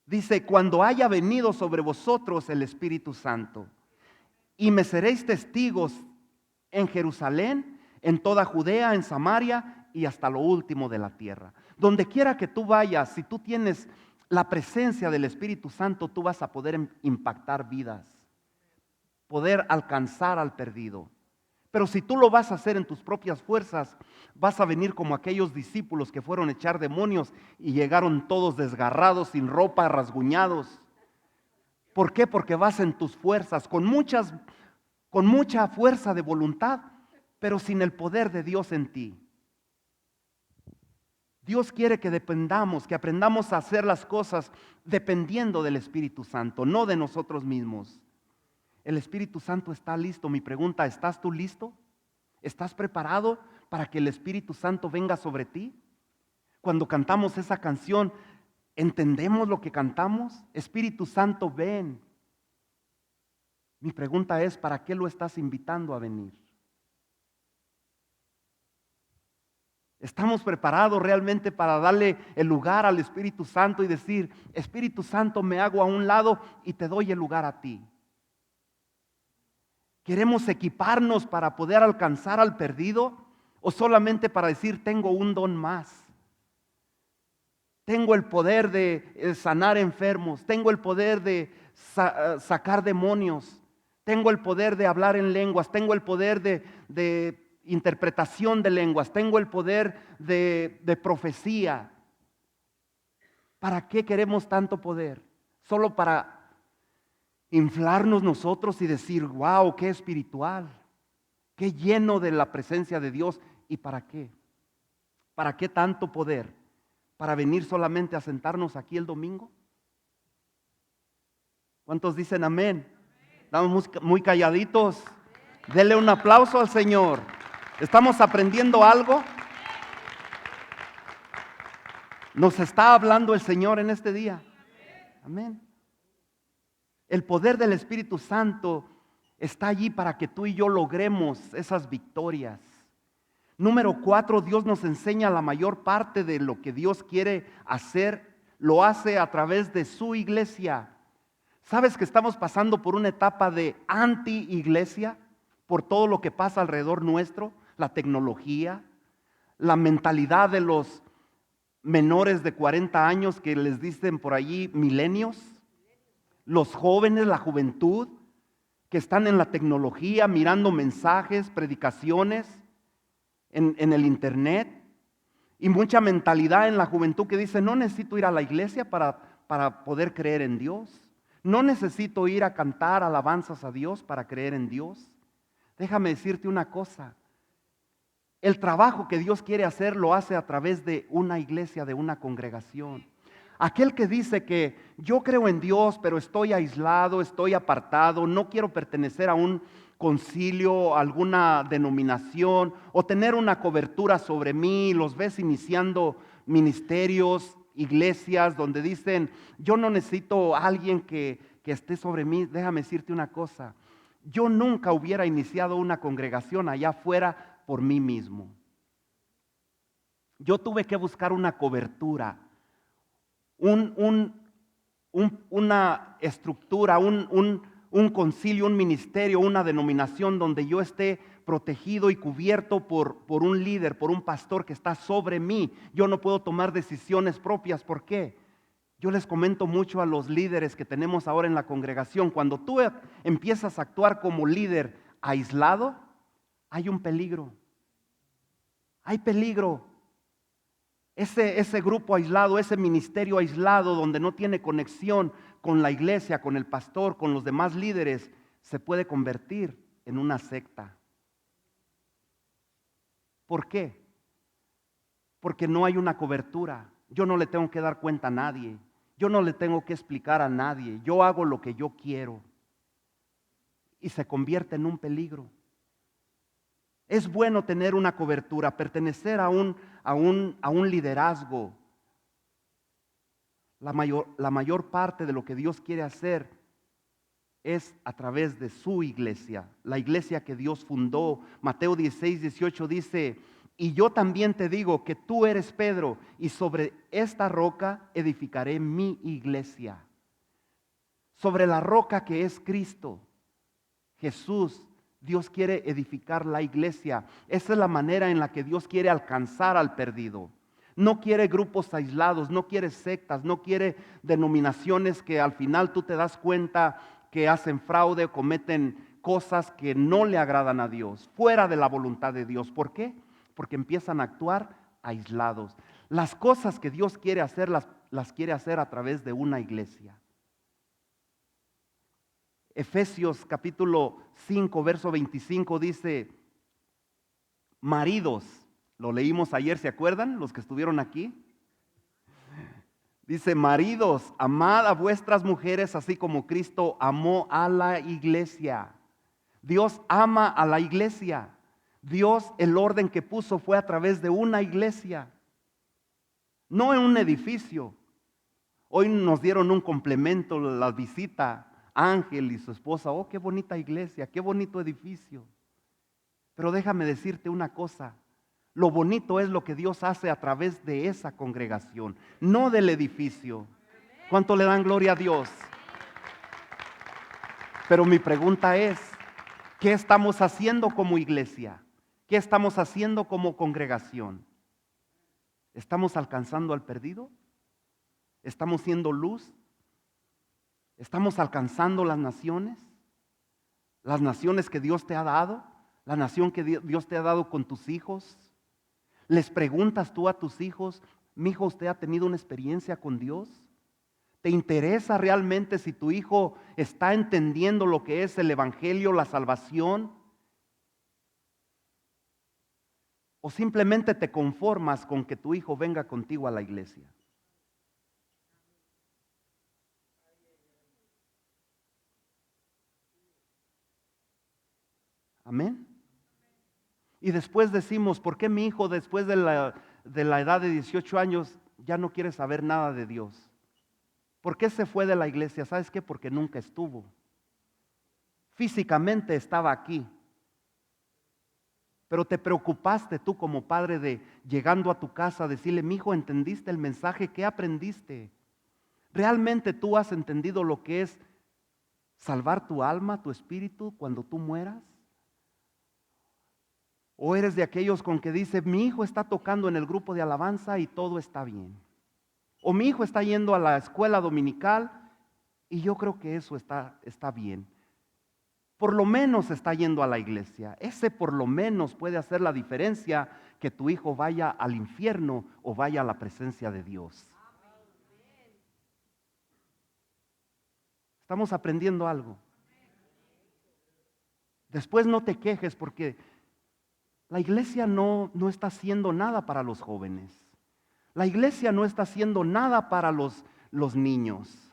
Dice, cuando haya venido sobre vosotros el Espíritu Santo, y me seréis testigos en Jerusalén, en toda Judea, en Samaria y hasta lo último de la tierra. Donde quiera que tú vayas, si tú tienes la presencia del Espíritu Santo, tú vas a poder impactar vidas, poder alcanzar al perdido. Pero si tú lo vas a hacer en tus propias fuerzas, vas a venir como aquellos discípulos que fueron a echar demonios y llegaron todos desgarrados, sin ropa, rasguñados. ¿Por qué? Porque vas en tus fuerzas, con mucha fuerza de voluntad, pero sin el poder de Dios en ti. Dios quiere que dependamos, que aprendamos a hacer las cosas dependiendo del Espíritu Santo, no de nosotros mismos. El Espíritu Santo está listo. Mi pregunta, ¿estás tú listo? ¿Estás preparado para que el Espíritu Santo venga sobre ti? Cuando cantamos esa canción, ¿entendemos lo que cantamos? Espíritu Santo, ven. Mi pregunta es, ¿para qué lo estás invitando a venir? ¿Estamos preparados realmente para darle el lugar al Espíritu Santo y decir, Espíritu Santo, me hago a un lado y te doy el lugar a ti? ¿Queremos equiparnos para poder alcanzar al perdido o solamente para decir tengo un don más? Tengo el poder de sanar enfermos, tengo el poder de sacar demonios, tengo el poder de hablar en lenguas, tengo el poder de interpretación de lenguas, tengo el poder de profecía. ¿Para qué queremos tanto poder? ¿Solo para inflarnos nosotros y decir, wow, qué espiritual, qué lleno de la presencia de Dios? ¿Y para qué? ¿Para qué tanto poder? ¿Para venir solamente a sentarnos aquí el domingo? ¿Cuántos dicen amén? Estamos muy calladitos. Denle un aplauso al Señor. ¿Estamos aprendiendo algo? Nos está hablando el Señor en este día. Amén. El poder del Espíritu Santo está allí para que tú y yo logremos esas victorias. Número 4, Dios nos enseña la mayor parte de lo que Dios quiere hacer, lo hace a través de su iglesia. ¿Sabes que estamos pasando por una etapa de anti-iglesia? Por todo lo que pasa alrededor nuestro, la tecnología, la mentalidad de los menores de 40 años que les dicen por allí milenios. Los jóvenes, la juventud, que están en la tecnología, mirando mensajes, predicaciones en el internet. Y mucha mentalidad en la juventud que dice, no necesito ir a la iglesia para poder creer en Dios. No necesito ir a cantar alabanzas a Dios para creer en Dios. Déjame decirte una cosa. El trabajo que Dios quiere hacer lo hace a través de una iglesia, de una congregación. Aquel que dice que yo creo en Dios, pero estoy aislado, estoy apartado, no quiero pertenecer a un concilio, alguna denominación o tener una cobertura sobre mí, los ves iniciando ministerios, iglesias donde dicen yo no necesito a alguien que esté sobre mí. Déjame decirte una cosa, yo nunca hubiera iniciado una congregación allá afuera por mí mismo. Yo tuve que buscar una cobertura, una estructura, un concilio, un ministerio, una denominación donde yo esté protegido y cubierto por un líder, por un pastor que está sobre mí. Yo no puedo tomar decisiones propias. ¿Por qué? Yo les comento mucho a los líderes que tenemos ahora en la congregación. Cuando tú empiezas a actuar como líder aislado, hay un peligro. Hay peligro. Ese grupo aislado, ese ministerio aislado donde no tiene conexión con la iglesia, con el pastor, con los demás líderes, se puede convertir en una secta. ¿Por qué? Porque no hay una cobertura. Yo no le tengo que dar cuenta a nadie. Yo no le tengo que explicar a nadie. Yo hago lo que yo quiero. Y se convierte en un peligro. Es bueno tener una cobertura, pertenecer a un liderazgo. La mayor parte de lo que Dios quiere hacer es a través de su iglesia, la iglesia que Dios fundó. Mateo 16:18 dice: y yo también te digo que tú eres Pedro, y sobre esta roca edificaré mi iglesia. Sobre la roca que es Cristo, Jesús, Dios quiere edificar la iglesia. Esa es la manera en la que Dios quiere alcanzar al perdido. No quiere grupos aislados, no quiere sectas, no quiere denominaciones que al final tú te das cuenta que hacen fraude, cometen cosas que no le agradan a Dios, fuera de la voluntad de Dios. ¿Por qué? Porque empiezan a actuar aislados. Las cosas que Dios quiere hacer, las quiere hacer a través de una iglesia. Efesios capítulo 5, verso 25 dice: maridos, lo leímos ayer, ¿se acuerdan? Los que estuvieron aquí. Dice: maridos, amad a vuestras mujeres así como Cristo amó a la iglesia. Dios ama a la iglesia. Dios, el orden que puso fue a través de una iglesia, no en un edificio. Hoy nos dieron un complemento, la visita, Ángel y su esposa. Oh, qué bonita iglesia, qué bonito edificio. Pero déjame decirte una cosa: lo bonito es lo que Dios hace a través de esa congregación, no del edificio. ¿Cuánto le dan gloria a Dios? Pero mi pregunta es: ¿qué estamos haciendo como iglesia? ¿Qué estamos haciendo como congregación? ¿Estamos alcanzando al perdido? ¿Estamos siendo luz? ¿Estamos alcanzando las naciones? ¿Las naciones que Dios te ha dado? ¿La nación que Dios te ha dado con tus hijos? ¿Les preguntas tú a tus hijos: mi hijo, usted ha tenido una experiencia con Dios? ¿Te interesa realmente si tu hijo está entendiendo lo que es el evangelio, la salvación? ¿O simplemente te conformas con que tu hijo venga contigo a la iglesia? Amén. Y después decimos: ¿por qué mi hijo después de la edad de 18 años ya no quiere saber nada de Dios? ¿Por qué se fue de la iglesia? ¿Sabes qué? Porque nunca estuvo. Físicamente estaba aquí, pero te preocupaste tú como padre de, llegando a tu casa, decirle: mi hijo, ¿entendiste el mensaje? ¿Qué aprendiste? ¿Realmente tú has entendido lo que es salvar tu alma, tu espíritu cuando tú mueras? ¿O eres de aquellos con que dice: mi hijo está tocando en el grupo de alabanza y todo está bien? O mi hijo está yendo a la escuela dominical y yo creo que eso está bien. Por lo menos está yendo a la iglesia. Ese por lo menos puede hacer la diferencia que tu hijo vaya al infierno o vaya a la presencia de Dios. Estamos aprendiendo algo. Después no te quejes porque la iglesia no está haciendo nada para los jóvenes. La iglesia no está haciendo nada para los niños.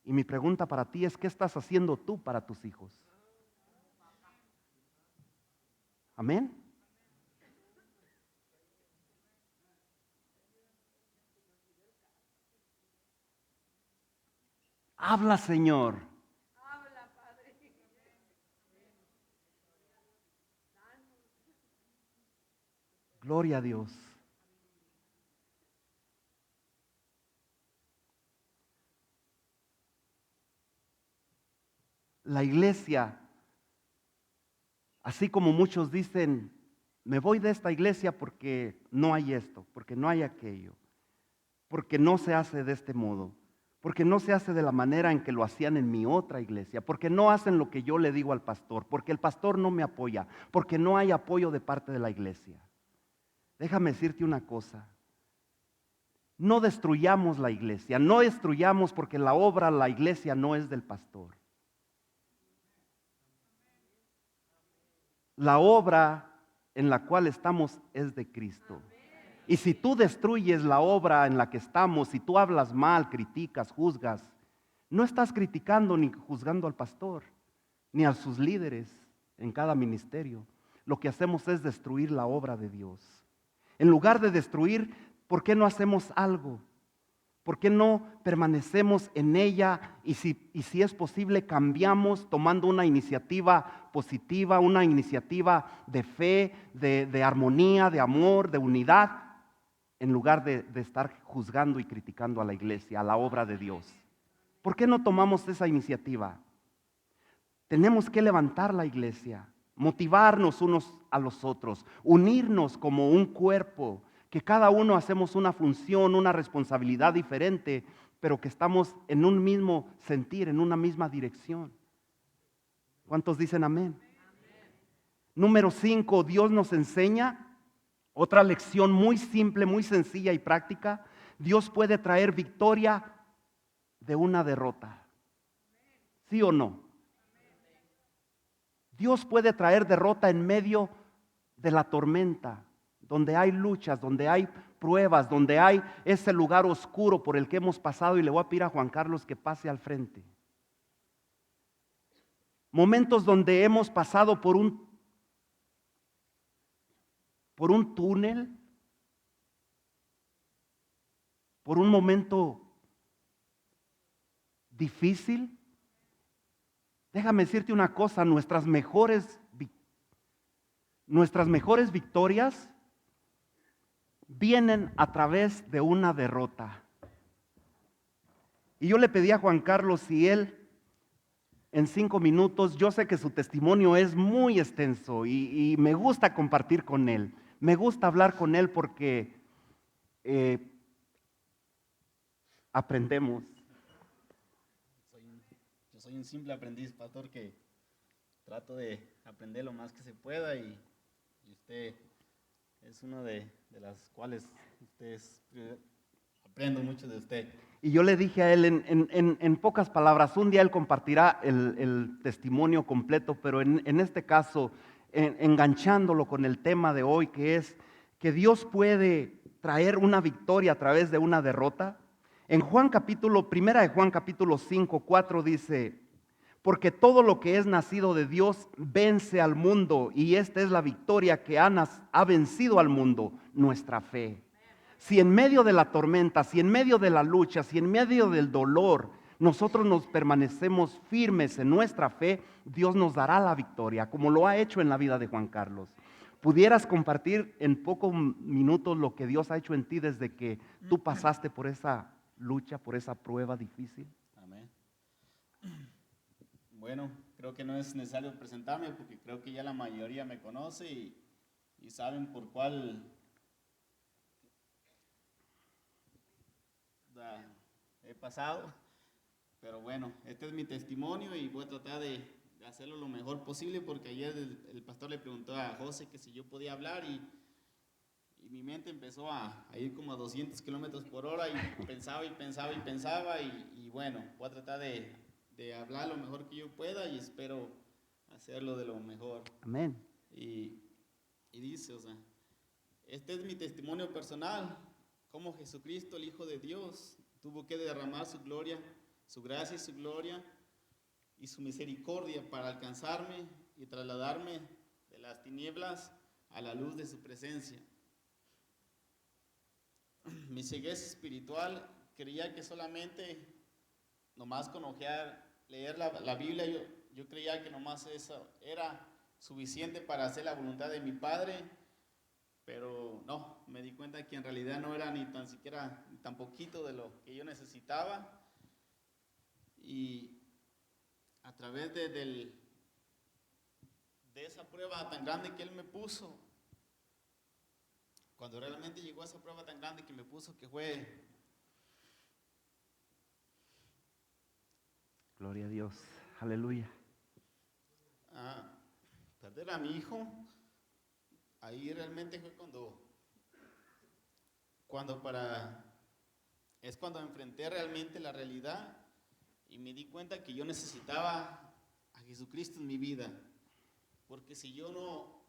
Y mi pregunta para ti es: ¿qué estás haciendo tú para tus hijos? Amén. Habla, Señor. Gloria a Dios. La iglesia, así como muchos dicen: me voy de esta iglesia porque no hay esto, porque no hay aquello, porque no se hace de este modo, porque no se hace de la manera en que lo hacían en mi otra iglesia, porque no hacen lo que yo le digo al pastor, porque el pastor no me apoya, porque no hay apoyo de parte de la iglesia. Déjame decirte una cosa: no destruyamos la iglesia, no destruyamos, porque la obra, la iglesia no es del pastor. La obra en la cual estamos es de Cristo. Y si tú destruyes la obra en la que estamos, si tú hablas mal, criticas, juzgas, no estás criticando ni juzgando al pastor, ni a sus líderes en cada ministerio. lo que hacemos es destruir la obra de Dios. En lugar de destruir, ¿por qué no hacemos algo? ¿Por qué no permanecemos en ella y si es posible cambiamos tomando una iniciativa positiva, una iniciativa de fe, de armonía, de amor, de unidad, en lugar de estar juzgando y criticando a la iglesia, a la obra de Dios? ¿Por qué no tomamos esa iniciativa? Tenemos que levantar la iglesia, motivarnos unos a los otros, unirnos como un cuerpo, que cada uno hacemos una función, una responsabilidad diferente, pero que estamos en un mismo sentir, en una misma dirección. ¿Cuántos dicen amén? Número 5, Dios nos enseña otra lección muy simple, muy sencilla y práctica. Dios puede traer victoria de una derrota. ¿Sí o no? Dios puede traer derrota en medio de la tormenta, donde hay luchas, donde hay pruebas, donde hay ese lugar oscuro por el que hemos pasado, y le voy a pedir a Juan Carlos que pase al frente. Momentos donde hemos pasado por un túnel, por un momento difícil. Déjame decirte una cosa, nuestras mejores victorias vienen a través de una derrota. Y yo le pedí a Juan Carlos si él en 5 minutos, yo sé que su testimonio es muy extenso y me gusta compartir con él, me gusta hablar con él porque aprendemos.
Yo soy un simple aprendiz, pastor, que trato de aprender lo más que se pueda y usted es uno de las cuales aprendo mucho de usted.
Y yo le dije a él en pocas palabras, un día él compartirá el testimonio completo, pero en este caso, enganchándolo con el tema de hoy, que es que Dios puede traer una victoria a través de una derrota. En primera de Juan capítulo 5, 4 dice: porque todo lo que es nacido de Dios vence al mundo, y esta es la victoria que ha vencido al mundo, nuestra fe. Si en medio de la tormenta, si en medio de la lucha, si en medio del dolor, nosotros nos permanecemos firmes en nuestra fe, Dios nos dará la victoria, como lo ha hecho en la vida de Juan Carlos. ¿Pudieras compartir en pocos minutos lo que Dios ha hecho en ti desde que tú pasaste por esa lucha, por esa prueba difícil?
Amén. Bueno, creo que no es necesario presentarme porque creo que ya la mayoría me conoce y saben por cuál he pasado. Pero bueno, este es mi testimonio y voy a tratar de hacerlo lo mejor posible, porque ayer el pastor le preguntó a José que si yo podía hablar y mi mente empezó a ir como a 200 kilómetros por hora y pensaba y bueno, voy a tratar de hablar lo mejor que yo pueda y espero hacerlo de lo mejor.
Amén.
Y dice, o sea, este es mi testimonio personal, cómo Jesucristo, el Hijo de Dios, tuvo que derramar su gloria, su gracia y su gloria y su misericordia para alcanzarme y trasladarme de las tinieblas a la luz de su presencia. Mi ceguez espiritual, creía que solamente nomás con leer la Biblia, yo creía que nomás eso era suficiente para hacer la voluntad de mi Padre, pero no, me di cuenta que en realidad no era ni tan siquiera, ni tan poquito de lo que yo necesitaba. Y a través de esa prueba tan grande que Él me puso, cuando realmente llegó a esa prueba tan grande que me puso, que fue...
Gloria a Dios, aleluya.
Perder a mi hijo, ahí realmente fue cuando enfrenté realmente la realidad y me di cuenta que yo necesitaba a Jesucristo en mi vida, porque si yo no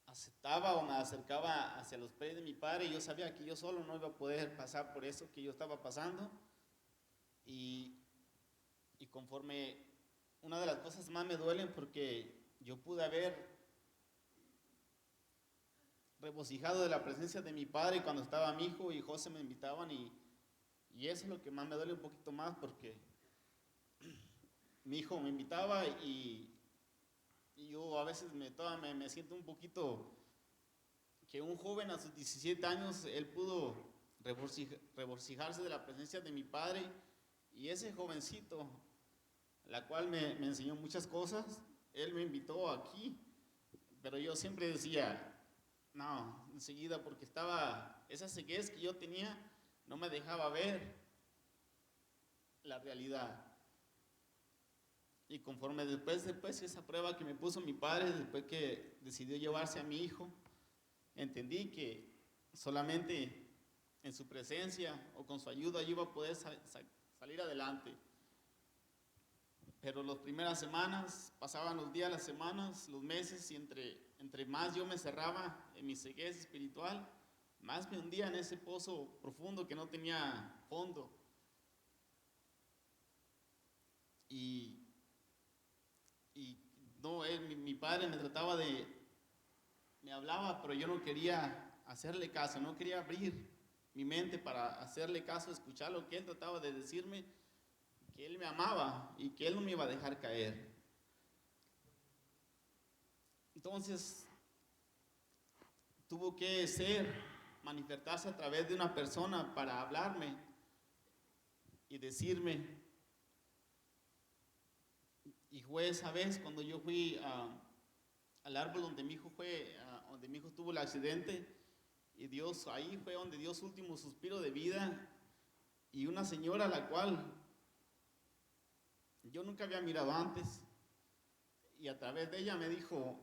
aceptaba o me acercaba hacia los pies de mi Padre, yo sabía que yo solo no iba a poder pasar por eso que yo estaba pasando. Y conforme, una de las cosas más me duelen, porque yo pude haber regocijado de la presencia de mi padre cuando estaba mi hijo y José me invitaban y eso es lo que más me duele un poquito más porque mi hijo me invitaba y yo a veces me siento un poquito que un joven a sus 17 años, él pudo regocijarse de la presencia de mi padre y ese jovencito, la cual me enseñó muchas cosas, él me invitó aquí, pero yo siempre decía, no, enseguida porque esa ceguez que yo tenía no me dejaba ver la realidad. Y conforme después esa prueba que me puso mi padre, después que decidió llevarse a mi hijo, entendí que solamente en su presencia o con su ayuda yo iba a poder salir adelante. Pero las primeras semanas, pasaban los días, las semanas, los meses, y entre más yo me cerraba en mi ceguez espiritual, más me hundía en ese pozo profundo que no tenía fondo. Y no, mi padre me trataba me hablaba, pero yo no quería hacerle caso, no quería abrir mi mente para hacerle caso, escuchar lo que él trataba de decirme, que él me amaba y que él no me iba a dejar caer. Entonces, tuvo que manifestarse a través de una persona para hablarme y decirme. Y fue esa vez cuando yo fui al árbol donde mi hijo tuvo el accidente, y ahí fue donde dio su último suspiro de vida, y una señora a la cual yo nunca había mirado antes, y a través de ella me dijo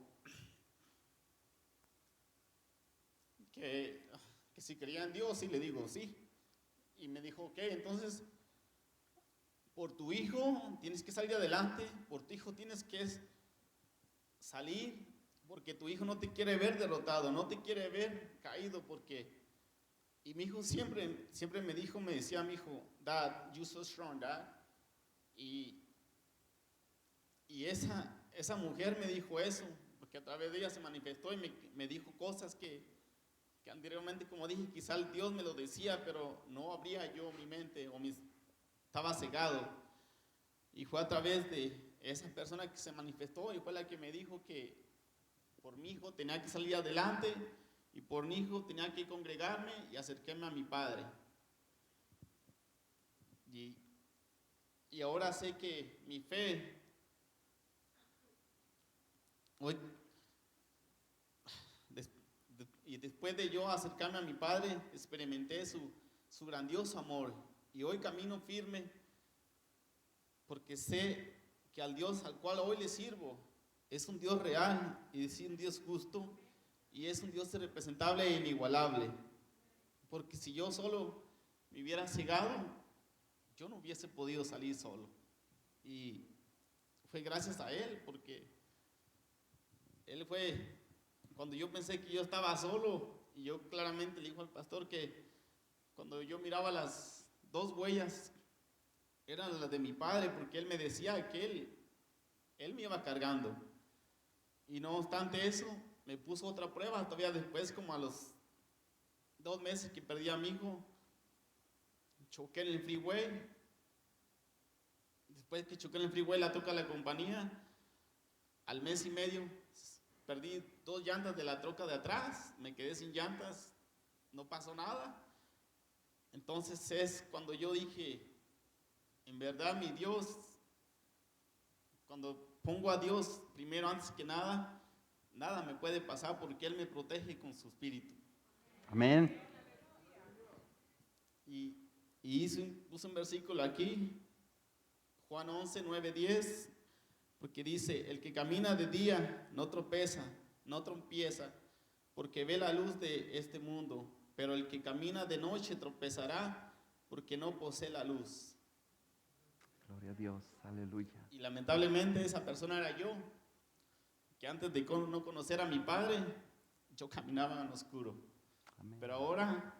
que si creía en Dios, y le digo sí, y me dijo, ok, entonces por tu hijo tienes que salir adelante, por tu hijo tienes que salir, porque tu hijo no te quiere ver derrotado, no te quiere ver caído, y mi hijo siempre me decía mi hijo, Dad, you're so strong, Dad, y esa mujer me dijo eso, porque a través de ella se manifestó y me dijo cosas que anteriormente, como dije, quizá el Dios me lo decía, pero no abría yo mi mente estaba cegado. Y fue a través de esa persona que se manifestó y fue la que me dijo que por mi hijo tenía que salir adelante y por mi hijo tenía que congregarme y acercarme a mi padre. Y ahora sé que mi fe, hoy, y después de yo acercarme a mi padre, experimenté su grandioso amor. Y hoy camino firme porque sé que al Dios al cual hoy le sirvo es un Dios real y es un Dios justo y es un Dios irrepresentable e inigualable. Porque si yo solo me hubiera cegado, yo no hubiese podido salir solo. Y fue gracias a Él, porque Él fue, cuando yo pensé que yo estaba solo, y yo claramente le dijo al pastor que cuando yo miraba las dos huellas, eran las de mi padre, porque él me decía que él me iba cargando. Y no obstante eso, me puso otra prueba, todavía después, como a los 2 meses que perdí a mi hijo, choqué en el freeway. Después que choqué en el freeway, la troca la compañía. Al mes y medio, perdí 2 llantas de la troca de atrás, me quedé sin llantas, no pasó nada. Entonces es cuando yo dije, en verdad mi Dios, cuando pongo a Dios primero antes que nada, nada me puede pasar porque Él me protege con su espíritu.
Amén.
Y puse un versículo aquí, Juan 11, 9, 10, porque dice, el que camina de día no tropieza, porque ve la luz de este mundo, pero el que camina de noche tropezará porque no posee la luz.
Gloria a Dios, aleluya.
Y lamentablemente esa persona era yo, que antes de no conocer a mi padre, yo caminaba en oscuro.
Amén.
Pero ahora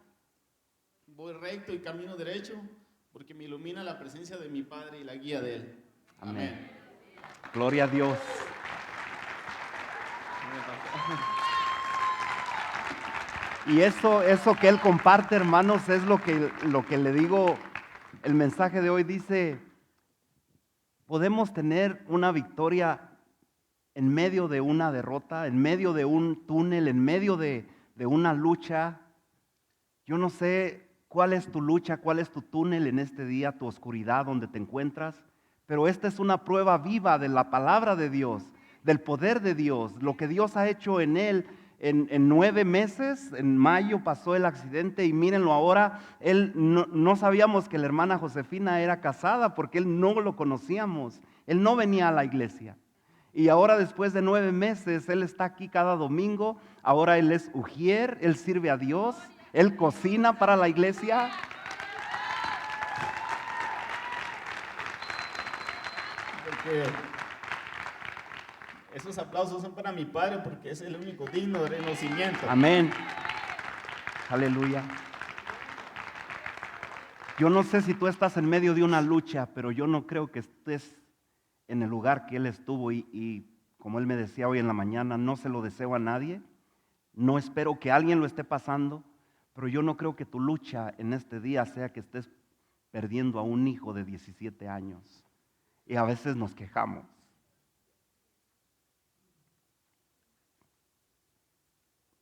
voy recto y camino derecho porque me ilumina la presencia de mi padre y la guía de Él.
Amén.
Amén.
Gloria a Dios. Y eso que él comparte, hermanos, es lo que le digo. El mensaje de hoy dice, podemos tener una victoria en medio de una derrota, en medio de un túnel, en medio de una lucha. Yo no sé cuál es tu lucha, cuál es tu túnel en este día, tu oscuridad donde te encuentras, pero esta es una prueba viva de la palabra de Dios, del poder de Dios, lo que Dios ha hecho en él. En 9 meses, en mayo pasó el accidente y mírenlo ahora. Él no sabíamos que la hermana Josefina era casada porque él no lo conocíamos, él no venía a la iglesia. Y ahora después de 9 meses, él está aquí cada domingo. Ahora él es ujier, él sirve a Dios, él cocina para la iglesia.
Porque esos aplausos son para mi padre porque es el único digno de reconocimiento.
Amén. Aleluya. Yo no sé si tú estás en medio de una lucha, pero yo no creo que estés en el lugar que él estuvo y como él me decía hoy en la mañana, no se lo deseo a nadie, no espero que alguien lo esté pasando, pero yo no creo que tu lucha en este día sea que estés perdiendo a un hijo de 17 años. Y a veces nos quejamos.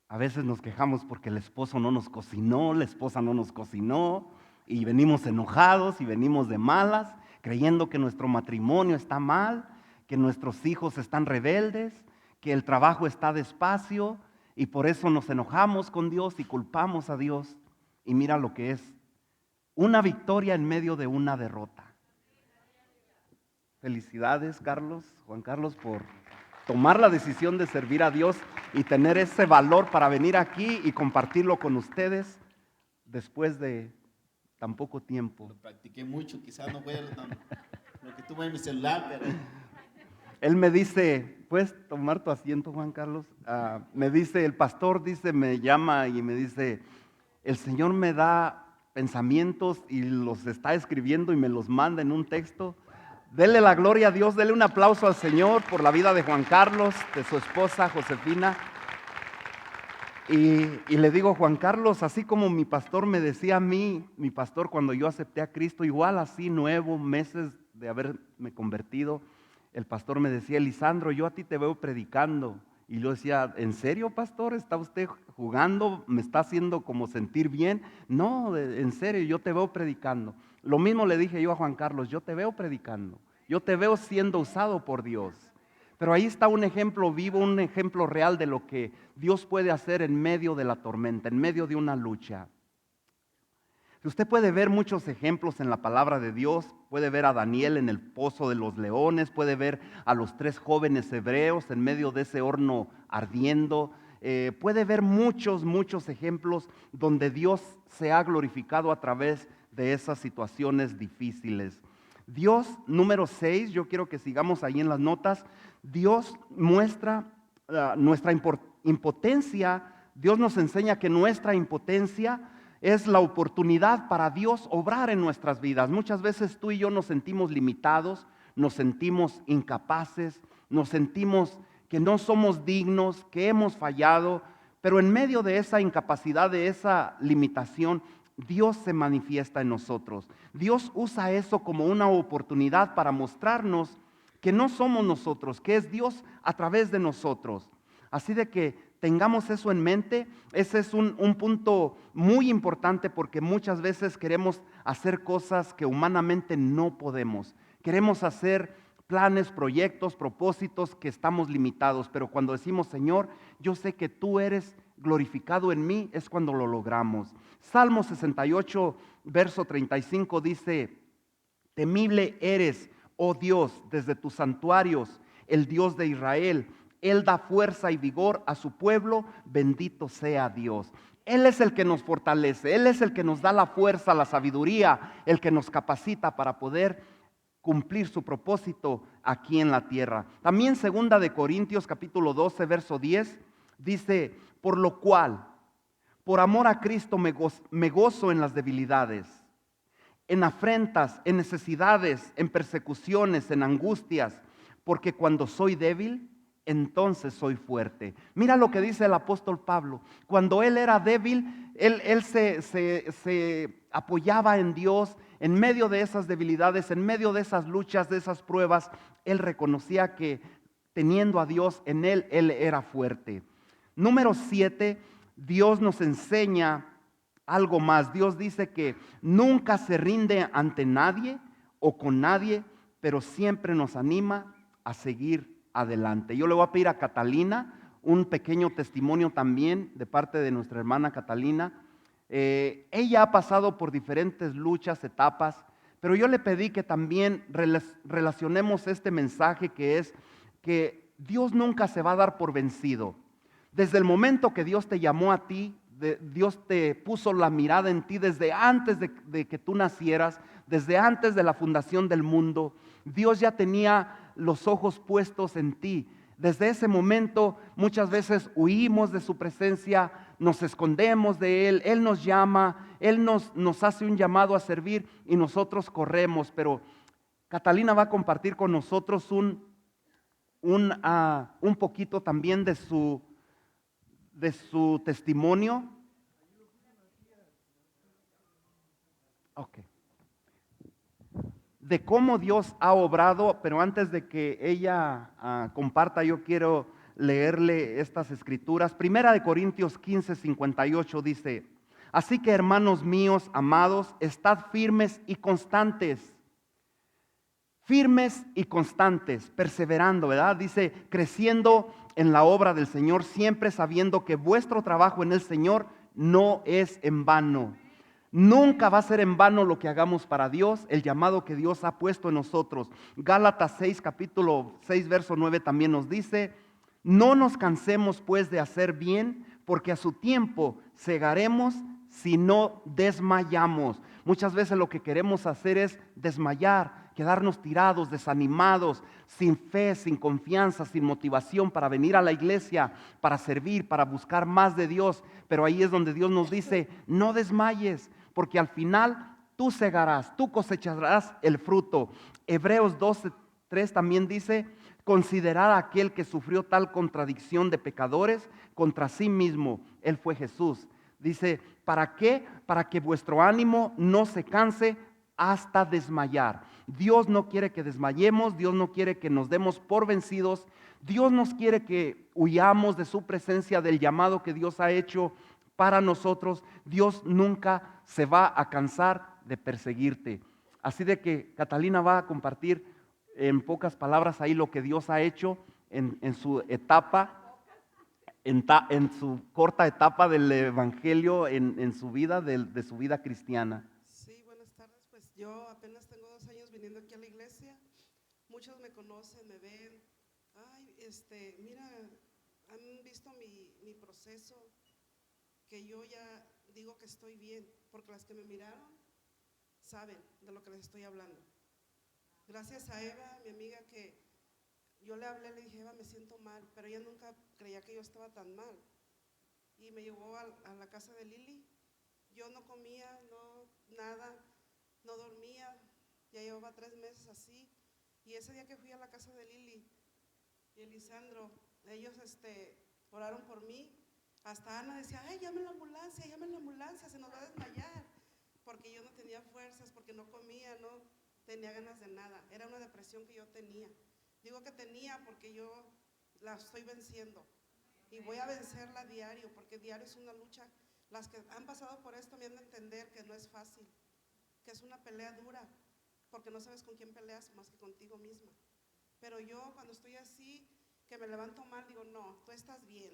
A veces nos quejamos porque el esposo no nos cocinó, la esposa no nos cocinó, y venimos enojados y venimos de malas, creyendo que nuestro matrimonio está mal, que nuestros hijos están rebeldes, que el trabajo está despacio, y por eso nos enojamos con Dios y culpamos a Dios. Y mira lo que es una victoria en medio de una derrota. Felicidades, Carlos, Juan Carlos, por tomar la decisión de servir a Dios y tener ese valor para venir aquí y compartirlo con ustedes después de tan poco tiempo.
Lo practiqué mucho, quizás no voy a lo que tuve en mi celular, pero
Él me dice, ¿puedes tomar tu asiento, Juan Carlos? Me dice, el pastor dice, me llama y me dice, el Señor me da pensamientos y los está escribiendo y me los manda en un texto. Dele la gloria a Dios, dele un aplauso al Señor por la vida de Juan Carlos, de su esposa Josefina. Y le digo, Juan Carlos, así como mi pastor me decía a mí, mi pastor cuando yo acepté a Cristo, igual así nuevo, meses de haberme convertido, el pastor me decía, Lisandro, yo a ti te veo predicando. Y yo decía, ¿en serio, pastor? ¿Está usted jugando? ¿Me está haciendo como sentir bien? No, en serio, yo te veo predicando. Lo mismo le dije yo a Juan Carlos, yo te veo predicando, yo te veo siendo usado por Dios. Pero ahí está un ejemplo vivo, un ejemplo real de lo que Dios puede hacer en medio de la tormenta, en medio de una lucha. Usted puede ver muchos ejemplos en la palabra de Dios, puede ver a Daniel en el pozo de los leones, puede ver a los 3 jóvenes hebreos en medio de ese horno ardiendo, puede ver muchos ejemplos donde Dios se ha glorificado a través de esas situaciones difíciles. Dios, número 6, yo quiero que sigamos ahí en las notas. Dios muestra nuestra impotencia. Dios nos enseña que nuestra impotencia es la oportunidad para Dios obrar en nuestras vidas. Muchas veces tú y yo nos sentimos limitados, nos sentimos incapaces, nos sentimos que no somos dignos, que hemos fallado, pero en medio de esa incapacidad, de esa limitación, Dios se manifiesta en nosotros. Dios usa eso como una oportunidad para mostrarnos que no somos nosotros, que es Dios a través de nosotros. Así de que tengamos eso en mente. Ese es un punto muy importante porque muchas veces queremos hacer cosas que humanamente no podemos. Queremos hacer planes, proyectos, propósitos que estamos limitados, pero cuando decimos, Señor, yo sé que tú eres glorificado en mí, es cuando lo logramos. Salmo 68, verso 35 dice, temible eres, oh Dios, desde tus santuarios, el Dios de Israel. Él da fuerza y vigor a su pueblo, bendito sea Dios. Él es el que nos fortalece, Él es el que nos da la fuerza, la sabiduría, el que nos capacita para poder cumplir su propósito aquí en la tierra. También 2 de Corintios capítulo 12, verso 10, dice, por lo cual, por amor a Cristo me gozo en las debilidades, en afrentas, en necesidades, en persecuciones, en angustias, porque cuando soy débil, entonces soy fuerte. Mira lo que dice el apóstol Pablo. Cuando él era débil, él se apoyaba en Dios. En medio de esas debilidades, en medio de esas luchas, de esas pruebas, él reconocía que teniendo a Dios en él era fuerte. Número 7, Dios nos enseña algo más. Dios dice que nunca se rinde ante nadie o con nadie, pero siempre nos anima a seguir adelante. Yo le voy a pedir a Catalina un pequeño testimonio también de parte de nuestra hermana Catalina. Ella ha pasado por diferentes luchas, etapas, pero yo le pedí que también relacionemos este mensaje, que es que Dios nunca se va a dar por vencido. Desde el momento que Dios te llamó a ti, Dios te puso la mirada en ti desde antes de que tú nacieras, desde antes de la fundación del mundo. Dios ya tenía los ojos puestos en ti. Desde ese momento muchas veces huimos de su presencia, nos escondemos de Él, Él nos llama, Él nos hace un llamado a servir y nosotros corremos. Pero Catalina va a compartir con nosotros un poquito también de su testimonio. Ok. De cómo Dios ha obrado, pero antes de que ella comparta, yo quiero leerle estas escrituras. Primera de Corintios 15:58 dice: así que, hermanos míos amados, estad firmes y constantes. Firmes y constantes, perseverando, ¿verdad? Dice, creciendo en la obra del Señor, siempre sabiendo que vuestro trabajo en el Señor no es en vano. Nunca va a ser en vano lo que hagamos para Dios, el llamado que Dios ha puesto en nosotros. Gálatas 6, capítulo 6, verso 9 también nos dice: no nos cansemos pues de hacer bien, porque a su tiempo segaremos si no desmayamos. Muchas veces lo que queremos hacer es desmayar, quedarnos tirados, desanimados, sin fe, sin confianza, sin motivación para venir a la iglesia, para servir, para buscar más de Dios. Pero ahí es donde Dios nos dice: no desmayes, porque al final tú segarás, tú cosecharás el fruto. Hebreos 12:3 también dice: considerad a aquel que sufrió tal contradicción de pecadores contra sí mismo. Él fue Jesús. Dice, ¿para qué? Para que vuestro ánimo no se canse hasta desmayar. Dios no quiere que desmayemos, Dios no quiere que nos demos por vencidos. Dios nos quiere que huyamos de su presencia, del llamado que Dios ha hecho para nosotros. Dios nunca se va a cansar de perseguirte. Así de que Catalina va a compartir en pocas palabras ahí lo que Dios ha hecho en su etapa, en su corta etapa del evangelio, en su vida, de su vida cristiana.
Sí, buenas tardes. Pues yo apenas tengo 2 años viniendo aquí a la iglesia. Muchos me conocen, me ven. Ay, mira, han visto mi proceso, que yo ya digo que estoy bien, porque las que me miraron saben de lo que les estoy hablando. Gracias a Eva, mi amiga, que yo le hablé, le dije: Eva, me siento mal, pero ella nunca creía que yo estaba tan mal. Y me llevó a la casa de Lili. Yo no comía, no, nada, no dormía, ya llevaba 3 meses así. Y ese día que fui a la casa de Lili y Elisandro, ellos oraron por mí. Hasta Ana decía: ay, llamen la ambulancia, se nos va a desmayar. Porque yo no tenía fuerzas, porque no comía, no tenía ganas de nada. Era una depresión que yo tenía. Digo que tenía porque yo la estoy venciendo. Y voy a vencerla a diario, porque diario es una lucha. Las que han pasado por esto me han de entender que no es fácil, que es una pelea dura, porque no sabes con quién peleas más que contigo misma. Pero yo cuando estoy así, que me levanto mal, digo: no, tú estás bien.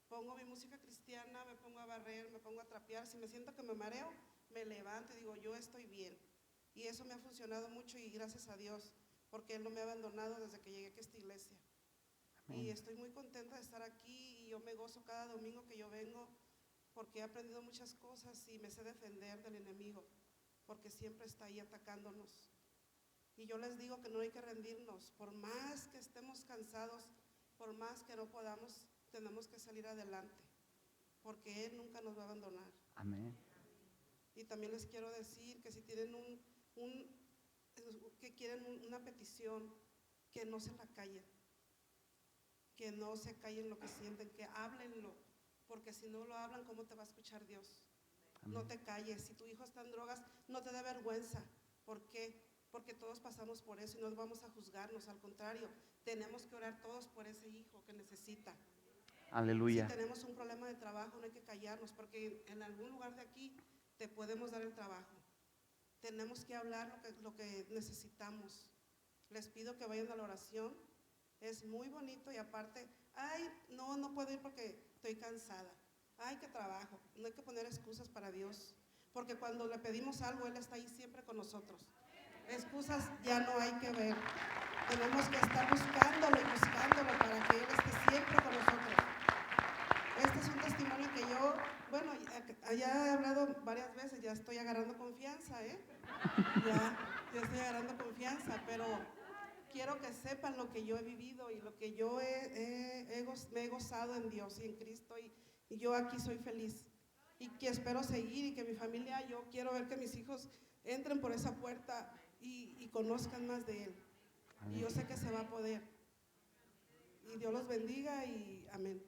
Pongo mi música cristiana, me pongo a barrer, me pongo a trapear. Si me siento que me mareo, me levanto y digo: yo estoy bien. Y eso me ha funcionado mucho, y gracias a Dios, porque Él no me ha abandonado desde que llegué aquí a esta iglesia. Amén. Y estoy muy contenta de estar aquí, y yo me gozo cada domingo que yo vengo, porque he aprendido muchas cosas y me sé defender del enemigo, porque siempre está ahí atacándonos. Y yo les digo que no hay que rendirnos, por más que estemos cansados, por más que no podamos, tenemos que salir adelante, porque Él nunca nos va a abandonar.
Amén.
Y también les quiero decir que si tienen que quieren una petición, que no se la callen, que no se callen lo que sienten, que háblenlo, porque si no lo hablan, ¿cómo te va a escuchar Dios? No te calles. Si tu hijo está en drogas, no te dé vergüenza. ¿Por qué? Porque todos pasamos por eso y no vamos a juzgarnos. Al contrario, tenemos que orar todos por ese hijo que necesita.
Aleluya.
Si tenemos un problema de trabajo, no hay que callarnos, porque en algún lugar de aquí te podemos dar el trabajo. Tenemos que hablar lo que necesitamos. Les pido que vayan a la oración. Es muy bonito y aparte, no puedo ir porque estoy cansada. Ay, qué trabajo. No hay que poner excusas para Dios, porque cuando le pedimos algo, Él está ahí siempre con nosotros. Excusas ya no hay que ver. Tenemos que estar buscándolo para que Él esté siempre con nosotros. Este es un testimonio que yo, ya he hablado varias veces, ya estoy agarrando confianza, ya estoy agarrando confianza, pero quiero que sepan lo que yo he vivido y lo que yo me he gozado en Dios y en Cristo, y yo aquí soy feliz y que espero seguir, y que mi familia, yo quiero ver que mis hijos entren por esa puerta y conozcan más de Él. Amén. Y yo sé que se va a poder, y Dios los bendiga y amén.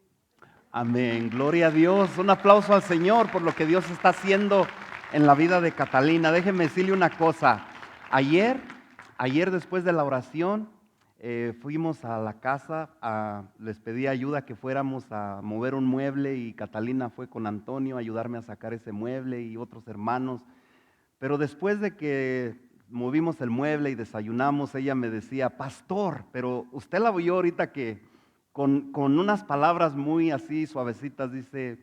Amén, gloria a Dios. Un aplauso al Señor por lo que Dios está haciendo en la vida de Catalina. Déjeme decirle una cosa. Ayer después de la oración, fuimos a la casa, les pedí ayuda que fuéramos a mover un mueble, y Catalina fue con Antonio a ayudarme a sacar ese mueble y otros hermanos. Pero después de que movimos el mueble y desayunamos, ella me decía: pastor, pero usted la vio ahorita que con unas palabras muy así suavecitas, dice,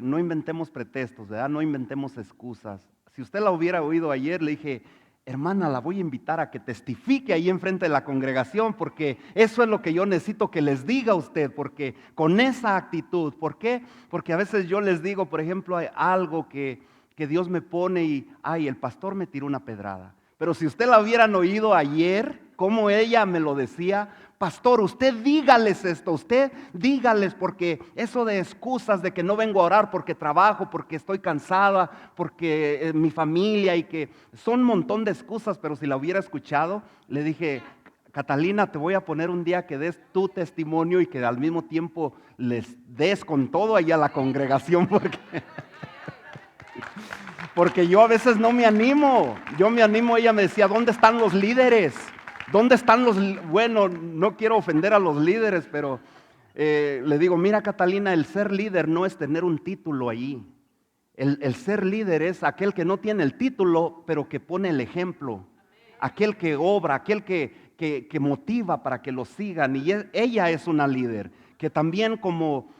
no inventemos pretextos, ¿verdad? No inventemos excusas. Si usted la hubiera oído ayer, le dije: hermana, la voy a invitar a que testifique ahí enfrente de la congregación, porque eso es lo que yo necesito que les diga a usted, porque con esa actitud. ¿Por qué? Porque a veces yo les digo, por ejemplo, hay algo que Dios me pone y, el pastor me tiró una pedrada. Pero si usted la hubieran oído ayer, como ella me lo decía: pastor, usted dígales esto, usted dígales, porque eso de excusas de que no vengo a orar porque trabajo, porque estoy cansada, porque mi familia, y que son un montón de excusas. Pero si la hubiera escuchado, le dije: Catalina, te voy a poner un día que des tu testimonio y que al mismo tiempo les des con todo ahí a la congregación, porque yo a veces no me animo. Ella me decía: ¿dónde están los líderes? ¿Dónde están bueno, no quiero ofender a los líderes, pero le digo: mira, Catalina, el ser líder no es tener un título ahí. El ser líder es aquel que no tiene el título, pero que pone el ejemplo. Aquel que obra, aquel que motiva para que lo sigan. Y ella es una líder, que también como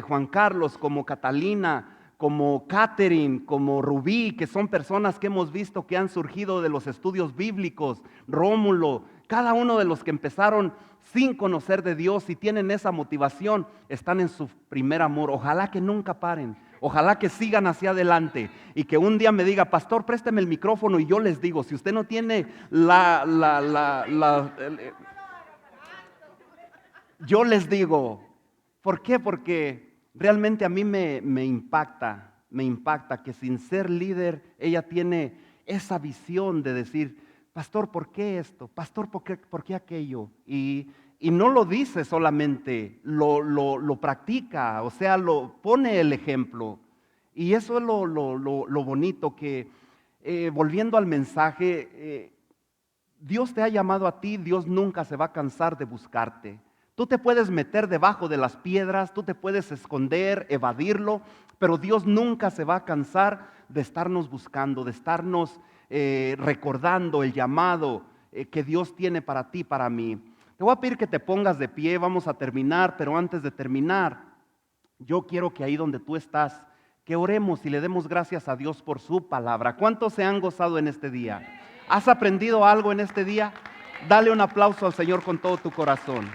Juan Carlos, como Catalina, como Catherine, como Rubí, que son personas que hemos visto que han surgido de los estudios bíblicos, Rómulo, cada uno de los que empezaron sin conocer de Dios y tienen esa motivación, están en su primer amor. Ojalá que nunca paren, ojalá que sigan hacia adelante, y que un día me diga: pastor, présteme el micrófono, y yo les digo: si usted no tiene yo les digo. ¿Por qué? Porque realmente a mí me impacta que sin ser líder, ella tiene esa visión de decir: pastor, ¿por qué esto? Pastor, ¿por qué aquello? Y no lo dice solamente, lo practica, o sea, lo pone el ejemplo. Y eso es lo bonito, que volviendo al mensaje, Dios te ha llamado a ti, Dios nunca se va a cansar de buscarte. Tú te puedes meter debajo de las piedras, tú te puedes esconder, evadirlo, pero Dios nunca se va a cansar de estarnos buscando, de estarnos recordando el llamado que Dios tiene para ti, para mí. Te voy a pedir que te pongas de pie, vamos a terminar, pero antes de terminar, yo quiero que ahí donde tú estás, que oremos y le demos gracias a Dios por su palabra. ¿Cuántos se han gozado en este día? ¿Has aprendido algo en este día? Dale un aplauso al Señor con todo tu corazón.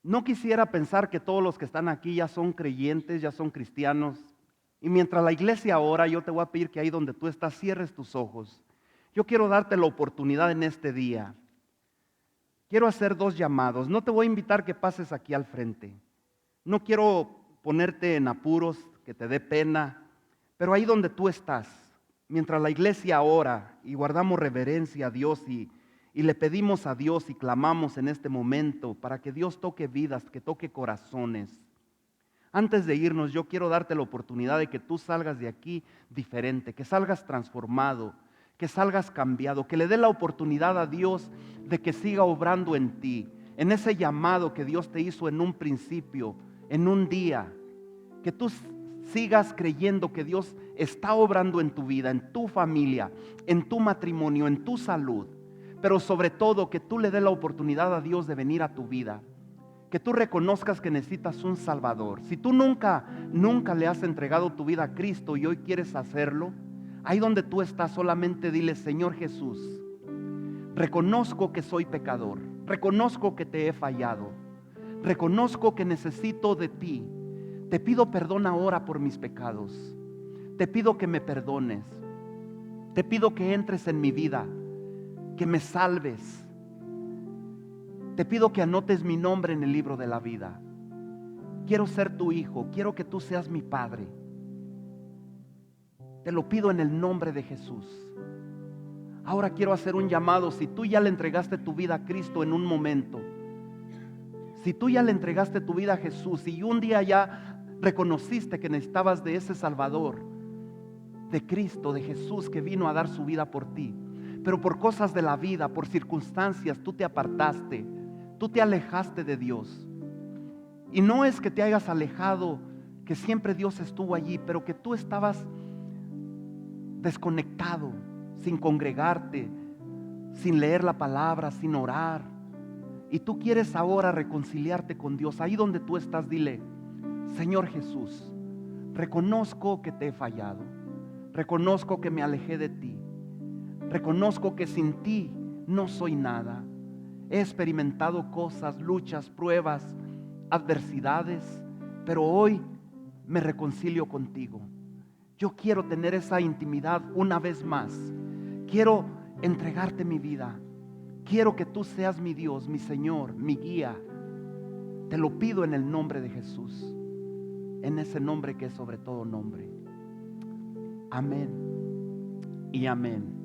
No quisiera pensar que todos los que están aquí ya son creyentes, ya son cristianos. Y mientras la iglesia ora, yo te voy a pedir que ahí donde tú estás cierres tus ojos. Yo quiero darte la oportunidad en este día. Quiero hacer 2 llamados. No te voy a invitar que pases aquí al frente. No quiero ponerte en apuros, que te dé pena. Pero ahí donde tú estás, mientras la iglesia ora y guardamos reverencia a Dios y le pedimos a Dios y clamamos en este momento para que Dios toque vidas, que toque corazones. Antes de irnos, yo quiero darte la oportunidad de que tú salgas de aquí diferente, que salgas transformado, que salgas cambiado, que le dé la oportunidad a Dios de que siga obrando en ti, en ese llamado que Dios te hizo en un principio, en un día, que tú sigas creyendo que Dios está obrando en tu vida, en tu familia, en tu matrimonio, en tu salud, pero sobre todo que tú le dé la oportunidad a Dios de venir a tu vida. Que tú reconozcas que necesitas un Salvador. Si tú nunca le has entregado tu vida a Cristo y hoy quieres hacerlo, ahí donde tú estás solamente dile: Señor Jesús, reconozco que soy pecador, reconozco que te he fallado, reconozco que necesito de ti. Te pido perdón ahora por mis pecados. Te pido que me perdones. Te pido que entres en mi vida, que me salves. Te pido que anotes mi nombre en el libro de la vida. Quiero ser tu hijo, quiero que tú seas mi padre. Te lo pido en el nombre de Jesús. Ahora quiero hacer un llamado. Si tú ya le entregaste tu vida a Cristo en un momento, si tú ya le entregaste tu vida a Jesús y un día ya reconociste que necesitabas de ese Salvador, de Cristo, de Jesús que vino a dar su vida por ti, pero por cosas de la vida, por circunstancias, tú te apartaste, tú te alejaste de Dios. Y no es que te hayas alejado, que siempre Dios estuvo allí, pero que tú estabas desconectado, sin congregarte, sin leer la palabra, sin orar. Y tú quieres ahora reconciliarte con Dios. Ahí donde tú estás, dile: Señor Jesús, reconozco que te he fallado, reconozco que me alejé de ti, reconozco que sin ti no soy nada. He experimentado cosas, luchas, pruebas, adversidades, pero hoy me reconcilio contigo. Yo quiero tener esa intimidad una vez más. Quiero entregarte mi vida. Quiero que tú seas mi Dios, mi Señor, mi guía. Te lo pido en el nombre de Jesús, en ese nombre que es sobre todo nombre. Amén y amén.